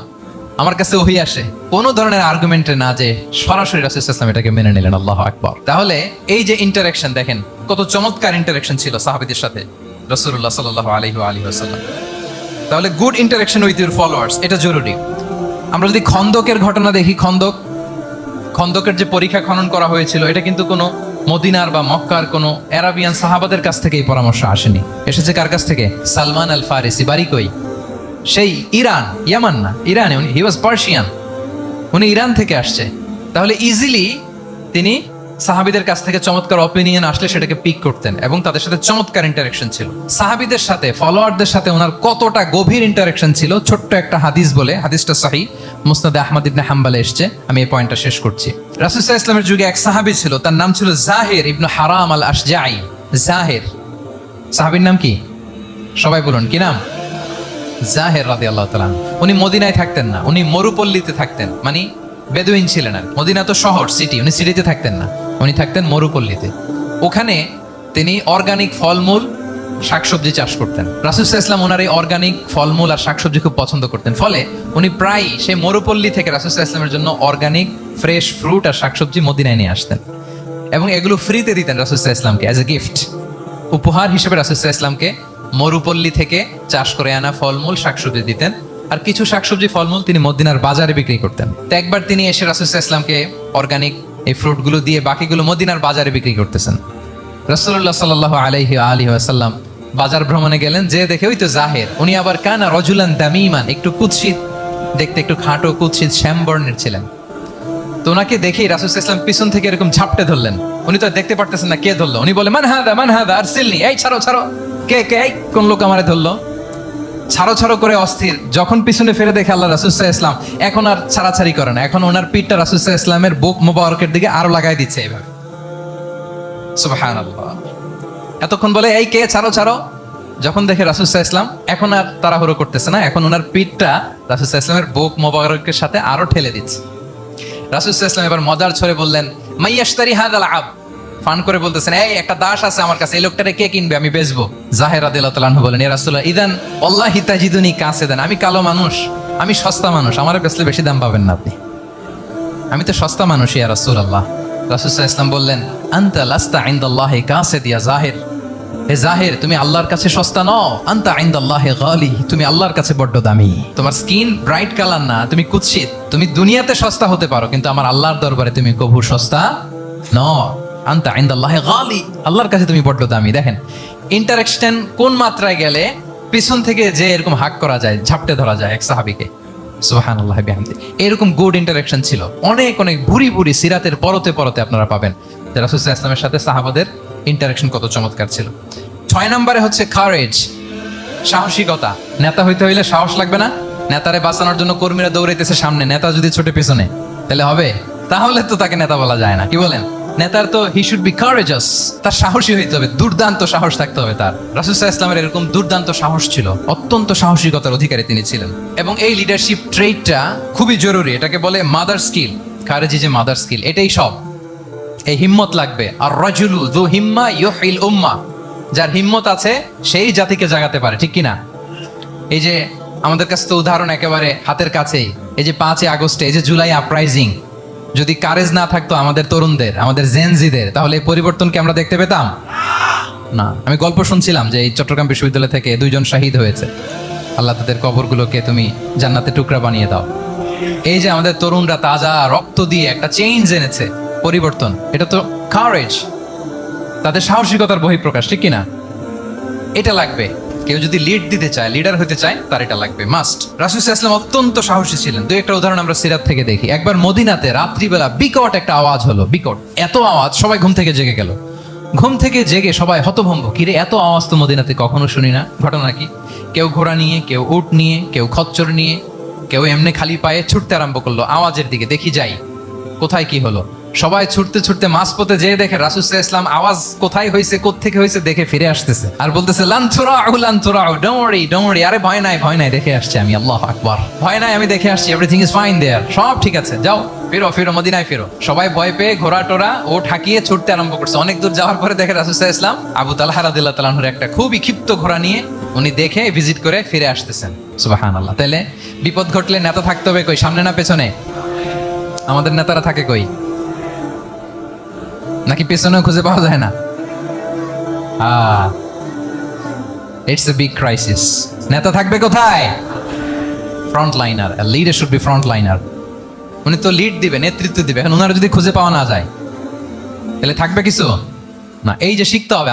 Speaker 1: আমার কাছে ওহী আসে। কোনো ধরনের আর্গুমেন্টে না, যে সরাসরি রাসূল সাল্লাল্লাহু আলাইহি ওয়াসাল্লাম এটাকে মেনে নিলেন। আল্লাহু আকবার। তাহলে এই যে ইন্টারাকশন, দেখেন কত চমৎকার ইন্টারাকশন ছিল সাহাবীদের সাথে রাসূলুল্লাহ সাল্লাল্লাহু আলাইহি ওয়া আলিহি ওয়াসাল্লাম। তাহলে good interaction with your followers, এটা জরুরি। আমরা যদি খন্দকের ঘটনা দেখি, খন্দকের যে পরীক্ষা খনন করা হয়েছিল, এটা কিন্তু কোনো মদিনার বা মক্কার কোনো আরাবিয়ান সাহাবাদের কাছ থেকে এই পরামর্শ আসেনি। এসেছে কার কাছ থেকে? সালমান আল ফারিসি। বাড়ি কই? সেই ইরান, ইয়ামান না, ইরানে। হি ওয়াজ পার্সিয়ান, উনি ইরান থেকে আসছে। তাহলে ইজিলি তিনি সাহাবীদের কাছ থেকে চমৎকার অপিনিয়ন আসলে সেটাকে পিক করতেন এবং তাদের সাথে চমৎকার ইন্টারাকশন ছিল। সাহাবীদের সাথে, ফলোয়ারদের সাথে ওনার কতটা গভীর ইন্টারাকশন ছিল, ছোট্ট একটা হাদিস বলে, হাদিসটা সহিহ মুসনাদে আহমদ ইবনে হাম্বলে এসেছে। আমি এই পয়েন্টটা শেষ করছি। রাসূল সাল্লাল্লাহু আলাইহি ওয়াসাল্লামের যুগে এক সাহাবী ছিল, তার নাম ছিল জাহির ইবনে হারাম আল আশজাঈ। জাহির সাহাবীর নাম কি? সবাই বলুন, কি নাম? জাহির রাদিয়াল্লাহু তাআলা। উনি মদিনায় থাকতেন না, উনি মরুপল্লীতে থাকতেন, মানে বেদুইন ছিলেন। আর মদিনা তো শহর, সিটি, উনি সিটিতে থাকতেন না, উনি থাকতেন মরুপল্লীতে। ওখানে তিনি অর্গানিক ফলমূল, শাকসবজি চাষ করতেন। রাসূল সাল্লাল্লাহু আলাইহি ওয়াসাল্লাম ওনার এই অর্গানিক ফলমূল আর শাকসবজি খুব পছন্দ করতেন। ফলে উনি প্রায় সেই মরুপল্লী থেকে রাসূল সাল্লাল্লাহু আলাইহি ওয়াসাল্লামের জন্য অর্গানিক ফ্রেশ ফ্রুট আর শাকসবজি মদিনায় নিয়ে আসতেন এবং এগুলো ফ্রিতে দিতেন রাসূল সাল্লাল্লাহু আলাইহি ওয়াসাল্লামকে অ্যাজ এ গিফট। উপহার হিসেবে রাসূল সাল্লাল্লাহু আলাইহি ওয়াসাল্লামকে মরুপল্লী থেকে চাষ করে আনা ফলমূল, শাকসবজি দিতেন। আর কিছু শাকসবজি, ফলমূল তিনি মদিনার বাজারে বিক্রি করতেন। তো একবার তিনি এসে রাসূল সাল্লাল্লাহু আলাইহি ওয়াসাল্লামকে অর্গানিক এই ফ্রুটগুলো দিয়ে বাকিগুলো মদিনার বাজারে বিক্রি করতেছেন। রাসূলুল্লাহ সাল্লাল্লাহু আলাইহি ওয়া আলিহি ওয়াসাল্লাম বাজার ভ্রমণে গেলেন, যে দেখে ওই তো জাহের, উনি আবার কানা রজুলান দামিমান, একটু কুৎসিত দেখতে, একটু খাটো কুৎসিত শ্যামবর্ণের ছিলেন। তো ওনাকে দেখেই রাসূল সাল্লাল্লাহু আলাইহি ওয়াসাল্লাম পিছন থেকে এরকম ঝাপটে ধরলেন। উনি তো দেখতে পারতেছেন না কে ধরলো। উনি বলে মান হাদা আরসিলনি, এই ছাড়ো ছাড়ো, কে কে, এই কোন লোক আমারে ধরলো, ছাড়ো ছাড়ো করে অস্থির। যখন পিছনে ফিরে দেখে আল্লাহ রাসূল সাল্লাল্লাহু আলাইহি ওয়াসাল্লাম এখন আর ছাড়াছাড়ি করে না, এখন ওনার পিঠটা রাসূল সাল্লাল্লাহু আলাইহি ওয়াসাল্লামের বুক মোবারকের দিকে আরো লাগাই দিচ্ছে এইভাবে। সুবহানাল্লাহ। এতক্ষণ বলে এই কে, ছাড়ো ছাড়ো, যখন দেখে রাসূল সাল্লাল্লাহু আলাইহি ওয়াসাল্লাম এখন আর তাড়াহুড়ো করতেছে না, এখন ওনার পিঠটা রাসূল সাল্লাল্লাহু আলাইহি ওয়াসাল্লামের বুক মোবারকের সাথে আরো ঠেলে দিচ্ছে। রাসূল সাল্লাল্লাহু আলাইহি ওয়াসাল্লাম এবার মজার ছড়ে বললেন, মাইয়াশতারি হাদাল আব, ফান করে বলতেছেন, এই একটা দাস আছে আমার কাছে, এই লোকটারে কে কিনবে, আমি বেচবো। জাহের রাদিয়াল্লাহু তাআলা আনহু বলেন, ইয়া রাসূলুল্লাহ ইদান ওয়াল্লাহি তাজিদুনি কাসিদান, আমি কালো মানুষ, আমি সস্তা মানুষ, আমারে বেচলে বেশি দাম পাবেন না আপনি, আমি তো সস্তা মানুষ ইয়া রাসূলুল্লাহ। রাসূল সাল্লাল্লাহু আলাইহি ওয়াসাল্লাম বললেন, আনতা লাস্তা ইনদাল্লাহি কাসিদ ইয়া জাহির, হে জাহির তুমি আল্লাহর কাছে সস্তা নও, আনতা ইনদাল্লাহি গালি, তুমি আল্লাহর কাছে বড্ড দামি। তোমার স্কিন ব্রাইট কালার না, তুমি কুৎসিত, তুমি দুনিয়াতে সস্তা হতে পারো কিন্তু আমার আল্লাহর দরবারে তুমি কবু সস্তা নও। আনতা ইনদাল্লাহি গালি, আল্লাহর কাছে তুমি বড্ড দামি। দেখেন ইন্টারেকশন কোন মাত্রায় গেলে পিছন থেকে যে এরকম হাক করা যায়, ঝাপটে ধরা যায় এক সাহাবীকে, সুবহানাল্লাহ বিহামদি। এরকম গুড ইন্টারেকশন ছিল অনেক অনেক, ভুরি ভুরি সিরাতের পরতে পরতে আপনারা পাবেন যে রাসূল সাল্লাল্লাহু আলাইহি ওয়াসাল্লামের সাথে সাহাবাদের ইন্টারেকশন কত চমৎকার ছিল। 6 নম্বরে হচ্ছে কারেজ, সাহসিকতা। নেতা হইতে হইলে সাহস লাগবে না? নেতারে বাঁচানোর জন্য কর্মীরা দৌড়াইতেছে সামনে, নেতা যদি ছোটে পিছনে, তাহলে হবে? তাহলে তো তাকে নেতা বলা যায় না, কি বলেন? নেতার তো হি শুড বি কারেজাস, তার সাহসী হইতে হবে, দুর্দান্ত সাহস থাকতে হবে তার। রাসূল সাল্লাল্লাহু আলাইহি ওয়াসাল্লামের এরকম দুর্দান্ত সাহস ছিল, অত্যন্ত সাহসিকতার অধিকারী তিনি ছিলেন। এবং এই লিডারশিপ ট্রেটটা খুবই জরুরি, এটাকে বলে মাদার স্কিল। কারেজি যে মাদার স্কিল, এটাই সব। এই হিম্মত লাগবে। আর রাজুলু যু হিম্মা ইউহিল উম্মাহ, যার হিম্মত আছে সেই জাতিকে জাগাতে পারে, ঠিক কিনা? এই যে আমাদের কাছে তো উদাহরণ একেবারে হাতের কাছেই, এই যে 5 আগস্টে, এই যে জুলাই আপরাইজিং, যদি কারেজ না থাকতো আমাদের তরুণদের, আমাদের জেনজিদের, তাহলে এই পরিবর্তনকে আমরা দেখতে পেতাম না। আমি গল্প শুনছিলাম যে এই চট্টগ্রাম বিশ্ববিদ্যালয় থেকে 2 জন শহীদ হয়েছে, আল্লাহ তাদের কবরগুলোকে তুমি জান্নাতে টুকরা বানিয়ে দাও। এই যে আমাদের তরুণরা তাজা রক্ত দিয়ে একটা চেঞ্জ এনেছে, পরিবর্তন, এটা তো কারেজ, তাদের সাহসিকতার বহিঃপ্রকাশ, ঠিক কিনা? এটা লাগবে। কেউ যদি লিড দিতে চায়, লিডার হতে চায়, তার এটা লাগবে, মাস্ট। রাসূল সাল্লাল্লাহু আলাইহি ওয়াসাল্লাম অত্যন্ত সাহসী ছিলেন। দুই একটা উদাহরণ আমরা সিরাত থেকে দেখি। একবার মদিনাতে রাত্রিবেলা বিকট একটা আওয়াজ হলো, বিকট এত আওয়াজ, সবাই ঘুম থেকে জেগে গেল। ঘুম থেকে জেগে সবাই হতভম্ব, কিরে এত আওয়াজ তো মদিনাতে কখনো শুনি না। ঘটনা কি? কেউ ঘোড়া নিয়ে, কেউ উট নিয়ে, কেউ খচ্চর নিয়ে, কেউ এমনি খালি পায়ে ছুটতে আরম্ভ করলো আওয়াজের দিকে, দেখি যাই কোথায় কি হলো। সবাই ছুটতে ছুটতে মাঝপথে যেয়ে দেখে রাসূল সাল্লাল্লাহু আলাইহি ওয়াসাল্লাম আওয়াজ কোথায় হয়েছে, কোত্থেকে হয়েছে দেখে ফিরে আসতেছে, আর বলতেছে লান তুরাউ, ডোন্ট ওয়ারি, আরে ভয় নাই ভয় নাই, দেখে আসছি আমি, আল্লাহু আকবার, ভয় নাই আমি দেখে আসছি, এভরিথিং ইজ ফাইন দেয়ার, সব ঠিক আছে, যাও ফিরো ফিরো মদিনায় ফিরো। সবাই ভয় পেয়ে ঘোড়া টোরা ও ঠাকিয়ে ছুটতে আরম্ভ করছে। অনেক দূর যাওয়ার পরে দেখে রাসূল সাল্লাল্লাহু আলাইহি ওয়াসাল্লাম আবু তালহা রাদিয়াল্লাহু তাআলা আনহুর একটা খুবই ক্ষিপ্ত ঘোড়া নিয়ে উনি দেখে ভিজিট করে ফিরে আসতেছেন। সুবহানাল্লাহ। তাহলে বিপদ ঘটলে নেতা থাকতে হবে কই, সামনে না পেছনে? আমাদের নেতারা থাকে কই? নাকি পেছনেও খুঁজে পাওয়া যায় না? It's a big crisis. নেতা থাকবে কোথায়? Front liner. Leader should be front liner. উনি তো লিড দিবে, নেতৃত্ব দিবে। এখন ওনারা যদি খুঁজে পাওয়া না যায় তাহলে থাকবে কিছু না। এই যে শিখতে হবে